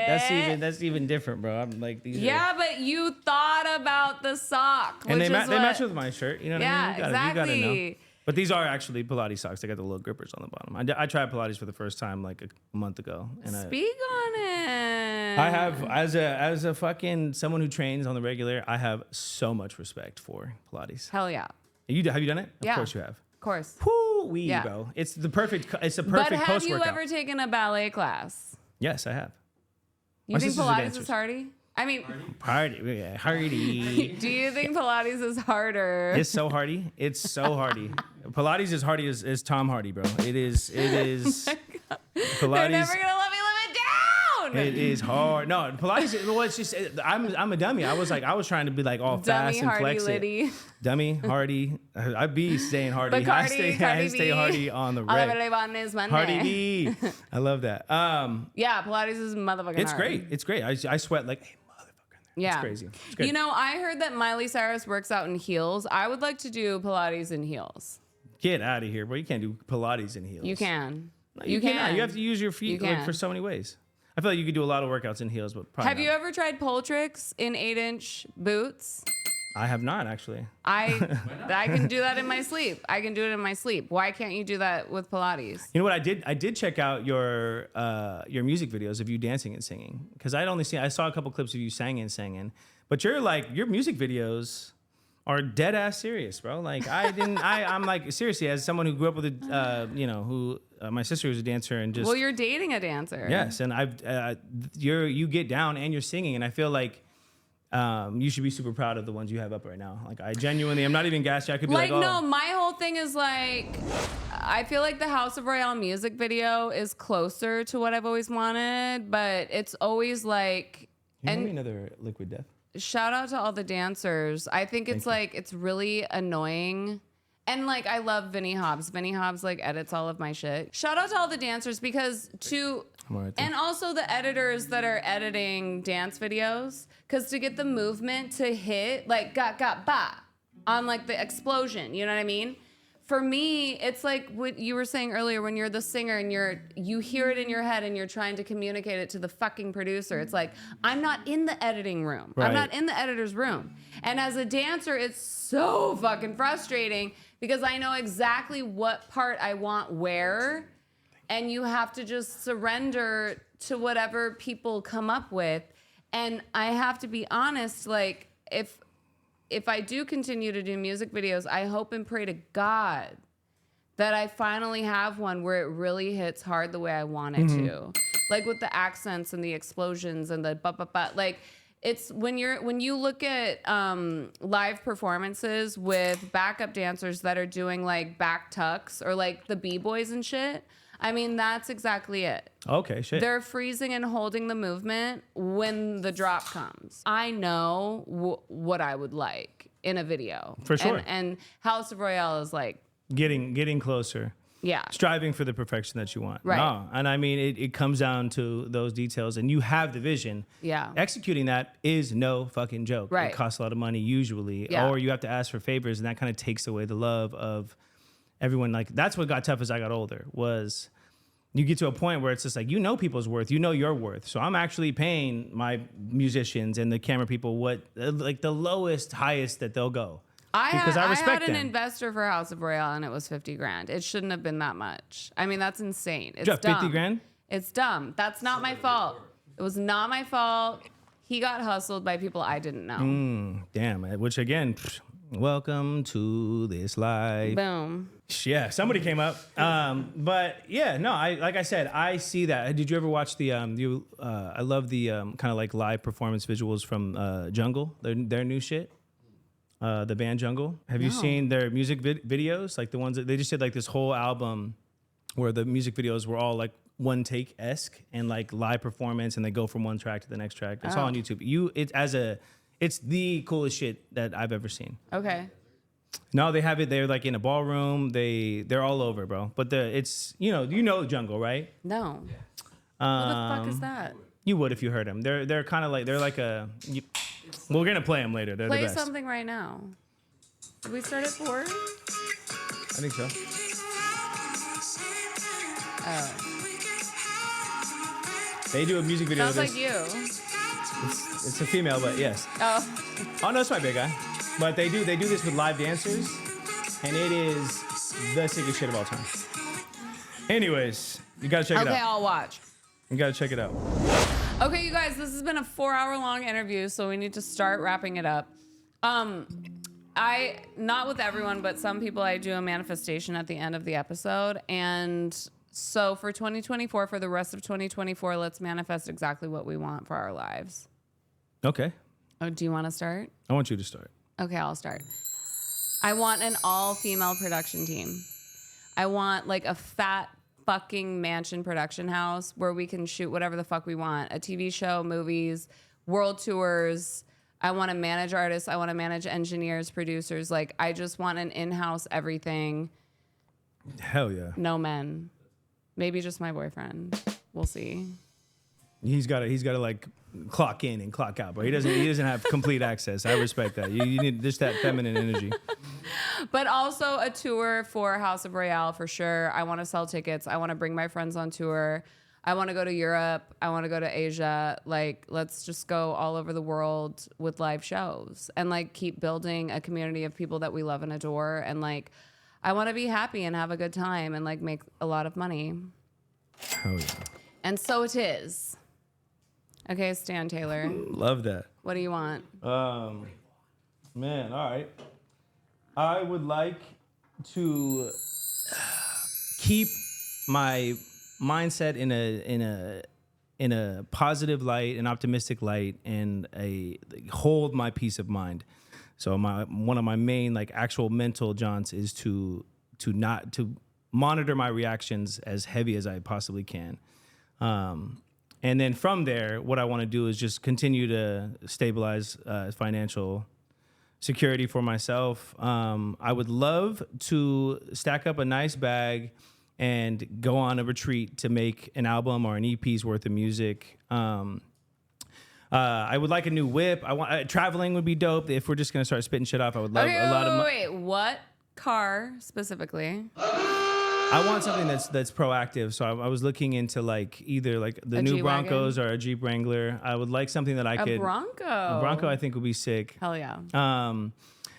That's even different, bro. I'm like these. Yeah, but you thought about the sock, and they match with my shirt. You know what I mean? Exactly. You gotta know. But these are actually Pilates socks. They got the little grippers on the bottom. I tried Pilates for the first time like a month ago. And Speak on it. I have as a fucking someone who trains on the regular. I have so much respect for Pilates. Hell yeah. Have you done it? Of course you have. Of course. Woo-wee, bro. It's the perfect post-workout. But have you ever taken a ballet class? Yes, I have. You think Pilates is hardy? I mean, hardy. Do you think Pilates is harder? It's so hardy. It's so hardy. Pilates is hardy as Tom Hardy, bro. It is. Oh Pilates. They're never gonna let me live it down. It is hard. No, Pilates. Well, it's just I'm a dummy. I was trying to be like all dummy, fast and hardy, flex Liddy. it. Dummy, hardy. I be staying hardy. Bacardi, I stay hardy on the reg. Hardy B. I love that. Yeah, Pilates is motherfucking It's hard. great. It's great. I sweat like, hey, motherfucker. Yeah. It's crazy. It's great. You know, I heard that Miley Cyrus works out in heels. I would like to do Pilates in heels. Get out of here, bro. You can't do Pilates in heels. You can. No, you cannot. You have to use your feet like, for so many ways. I feel like you could do a lot of workouts in heels, but probably Have you ever tried pole tricks in 8-inch boots? I have not, actually. I can do that in my sleep. I can do it in my sleep. Why can't you do that with Pilates? You know what I did? I did check out your music videos of you dancing and singing, because I saw a couple clips of you singing, but your music videos are dead ass serious, bro. Like I'm like, seriously, as someone who grew up with my sister was a dancer and just. Well, you're dating a dancer. Yes, and you get down and you're singing, and I feel like you should be super proud of the ones you have up right now. Like I'm not even gassed. I could be like, no, my whole thing is like, I feel like the House of Royale music video is closer to what I've always wanted, but it's always like. And another Liquid Death. Shout out to all the dancers. I think it's it's really annoying. And like, I love Vinny Hobbs. Vinny Hobbs like edits all of my shit. Shout out to all the dancers and also the editors that are editing dance videos. Cause to get the movement to hit like ba on like the explosion, you know what I mean? For me, it's like what you were saying earlier when you're the singer and you hear it in your head and you're trying to communicate it to the fucking producer. It's like, I'm not in the editing room. Right. I'm not in the editor's room. And as a dancer, it's so fucking frustrating because I know exactly what part I want where, and you have to just surrender to whatever people come up with. And I have to be honest, like, if I do continue to do music videos, I hope and pray to God that I finally have one where it really hits hard the way I want it to. Like with the accents and the explosions and the ba-ba-ba. Like, it's when you look at live performances with backup dancers that are doing like back tucks or like the B-boys and shit. I mean, that's exactly it. Okay, shit. They're freezing and holding the movement when the drop comes. I know what I would like in a video. For sure. And House of Royale is like... Getting closer. Yeah. Striving for the perfection that you want. Right. No. And I mean, it comes down to those details, and you have the vision. Yeah. Executing that is no fucking joke. Right. It costs a lot of money usually. Yeah. Or you have to ask for favors, and that kind of takes away the love of everyone. Like, that's what got tough as I got older, was you get to a point where it's just like, you know people's worth, you know your worth. So I'm actually paying my musicians and the camera people what, like the lowest, highest that they'll go. I had an investor for House of Royale and it was $50,000. It shouldn't have been that much. I mean, that's insane. It's dumb. $50,000? It's dumb. That's not my fault. It was not my fault. He got hustled by people I didn't know. Damn. Which again, welcome to this life. Boom. Yeah, somebody came up. But yeah, no, like I said, I see that. Did you ever watch the I love the kind of like live performance visuals from Jungle, their new shit? The band Jungle. Have you seen their music videos? Like the ones that they just did like this whole album where the music videos were all like one take esque and like live performance, and they go from one track to the next track. It's all on YouTube. It's the coolest shit that I've ever seen. Okay. No, they have it. They're like in a ballroom. They're all over, bro. But it's you know Jungle, right? No. Who the fuck is that? You would if you heard them. They're kind of like we're gonna play them later. They're Play the best. something right now. Did we start at 4? I think so. Oh. They do a music video. Sounds like you. It's a female, but yes. Oh no, it's my big guy. But they do this with live dancers, and it is the sickest shit of all time. Anyways, you gotta check it out. Okay, I'll watch. You gotta check it out. Okay, you guys, this has been a 4-hour-long interview, so we need to start wrapping it up. Not with everyone, but some people, I do a manifestation at the end of the episode. And so for 2024, for the rest of 2024, let's manifest exactly what we want for our lives. Okay. Oh, do you want to start? I want you to start. Okay, I'll start. I want an all-female production team. I want like a fat fucking mansion production house where we can shoot whatever the fuck we want. A TV show, movies, world tours. I want to manage artists. I want to manage engineers, producers. Like, I just want an in-house everything. Hell yeah. No men. Maybe just my boyfriend. We'll see. He's got to like clock in and clock out, but he doesn't have complete access. I respect that. You need just that feminine energy. But also a tour for House of Royale for sure. I want to sell tickets. I want to bring my friends on tour. I want to go to Europe. I want to go to Asia. Like, let's just go all over the world with live shows and like keep building a community of people that we love and adore. And like, I want to be happy and have a good time and like make a lot of money. Hell yeah. And so it is. Okay, Stan Taylor. Love that. What do you want? Man, all right. I would like to keep my mindset in a positive light, an optimistic light, and hold my peace of mind. So one of my main like actual mental jaunts is to monitor my reactions as heavy as I possibly can. And then from there, what I want to do is just continue to stabilize financial security for myself. I would love to stack up a nice bag and go on a retreat to make an album or an EP's worth of music. I would like a new whip. Traveling would be dope. If we're just gonna start spitting shit off, I would love a lot of. Wait, what car specifically? I want something that's proactive. So I was looking into like either like the new G-Wagon? Broncos or a Jeep Wrangler. I would like something that I could. Bronco. A Bronco, I think would be sick. Hell yeah.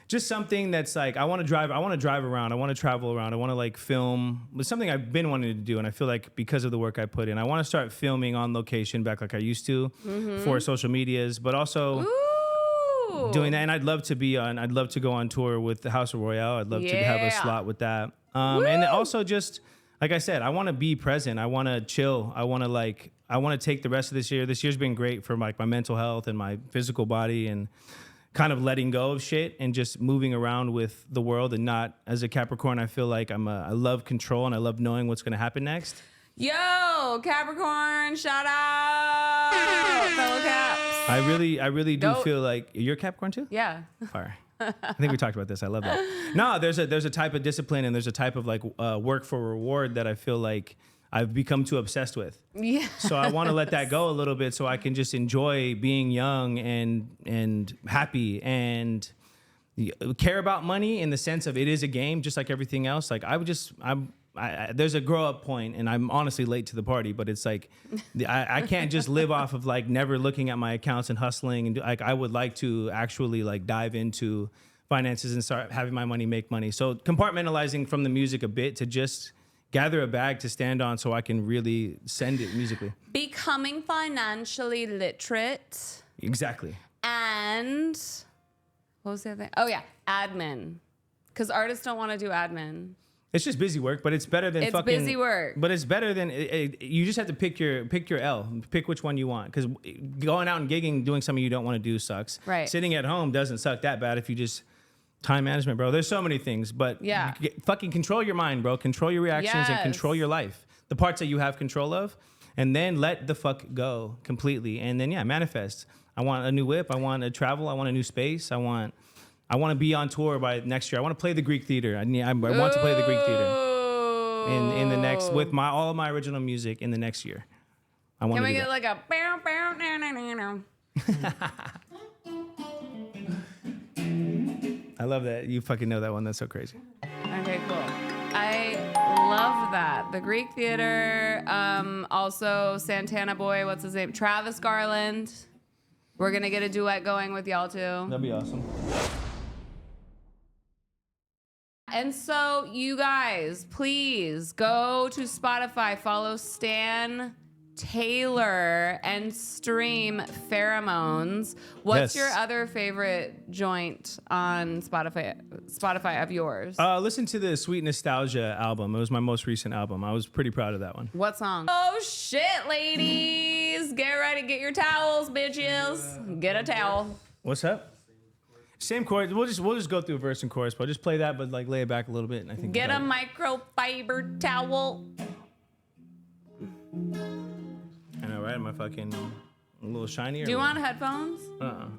Just something that's like I want to drive around. I want to travel around. I want to like film. It's something I've been wanting to do, and I feel like because of the work I put in, I want to start filming on location back like I used to for social medias, but also doing that. And I'd love to go on tour with the House of Royale. I'd love to have a slot with that. And also just like I said, I want to be present. I want to chill. I want to take the rest of this year. This year's been great for like my mental health and my physical body, and kind of letting go of shit and just moving around with the world. And not, as a Capricorn, I feel like I love control and I love knowing what's going to happen next. Yo, Capricorn, shout out, fellow Caps. I really do feel like you're a Capricorn too? Yeah. Fire. I think we talked about this. I love that. No, there's a type of discipline and there's a type of like work for reward that I feel like I've become too obsessed with. Yeah. So I want to let that go a little bit so I can just enjoy being young and happy and care about money in the sense of it is a game just like everything else. Like there's a grow up point and I'm honestly late to the party, but it's like I can't just live off of like never looking at my accounts and hustling and I would like to actually like dive into finances and start having my money make money. So compartmentalizing from the music a bit to just gather a bag to stand on so I can really send it musically. Becoming financially literate. Exactly. And what was the other thing? Oh yeah, admin. Because artists don't want to do admin. It's just busy work, but it's better than fucking. It's busy work. But it's better than you just have to pick your L. Pick which one you want. Because going out and gigging, doing something you don't want to do sucks. Right. Sitting at home doesn't suck that bad if you just Time management, bro. There's so many things, but fucking control your mind, bro. Control your reactions and control your life. The parts that you have control of, and then let the fuck go completely. And then manifest. I want a new whip. I want to travel. I want a new space. I want to be on tour by next year. I want to play the Greek theater. I want to play the Greek theater in the next with all of my original music in the next year. I want. Can we get like a bow bow no. I love that. You fucking know that one. That's so crazy. Okay, cool. I love that. The Greek theater. Also, Santana Boy. What's his name? Travis Garland. We're going to get a duet going with y'all, too. That'd be awesome. And so, you guys, please go to Spotify. Follow Stan Taylor and stream Pheromones. What's your other favorite joint on Spotify of yours? Listen to the Sweet Nostalgia album. It was my most recent album. I was pretty proud of that one. What song? Oh shit, ladies. Get ready. Get your towels, bitches. Get a towel. What's up? Same chord. We'll just go through verse and chorus, but just play that, but like lay it back a little bit. And I think get a microfiber towel. I know, right? Am I fucking a little shiny? Do you want headphones? All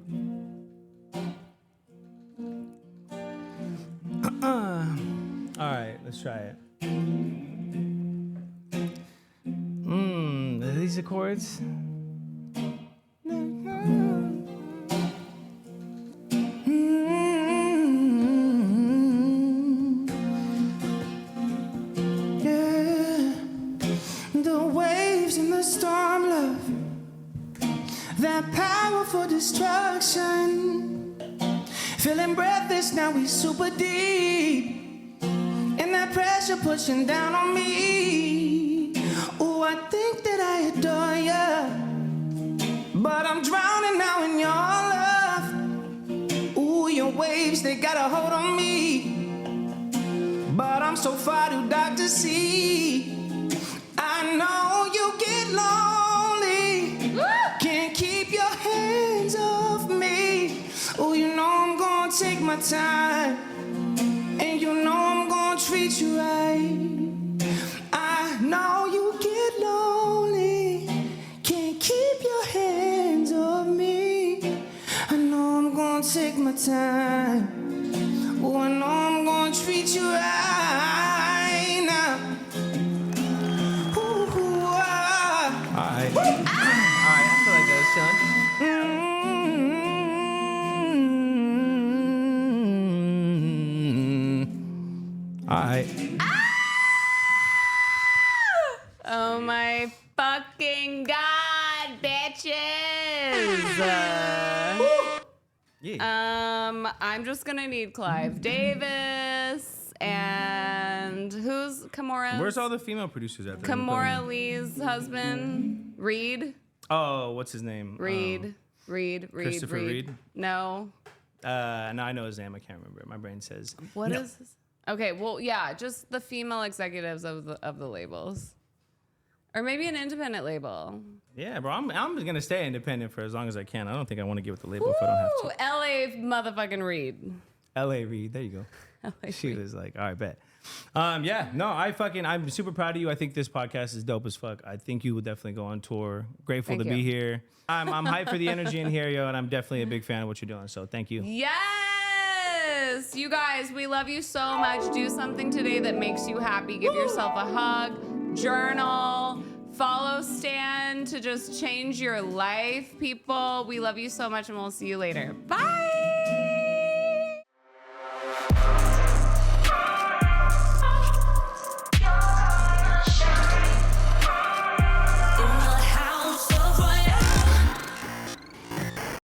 right, let's try it. Are these the chords? That powerful destruction, feeling breathless, now we super deep, and that pressure pushing down on me. Ooh, I think that I adore ya, but I'm drowning now in your love. Ooh, your waves, they got a hold on me, but I'm so far to dark to see. I know you get lonely. Can't keep your hands off me. Oh, you know I'm gonna take my time, and you know I'm gonna treat you right. I know you get lonely. Can't keep your hands off me. I know I'm gonna take my time. Oh, I know I'm gonna treat you right now. Ooh, all right. Alright. Oh my fucking god, bitches! I'm just gonna need Clive Davis and who's Kimora? Where's all the female producers at? Kimora Lee's husband, Reed. Oh, what's his name? Reed. Christopher Reed? No. No, I know his name. I can't remember it. My brain says. What is his? Okay, well, yeah, just the female executives of the labels. Or maybe an independent label. Yeah, bro, I'm going to stay independent for as long as I can. I don't think I want to get with the label if I don't have to. LA motherfucking Reed. LA Reed, there you go. She was like, all right, bet. I'm super proud of you. I think this podcast is dope as fuck. I think you will definitely go on tour. Grateful to be here. I'm hyped for the energy in here, yo, and I'm definitely a big fan of what you're doing. So thank you. Yes, you guys, we love you so much. Do something today that makes you happy. Give yourself a hug, journal, follow Stan to just change your life, people. We love you so much, and we'll see you later. Bye.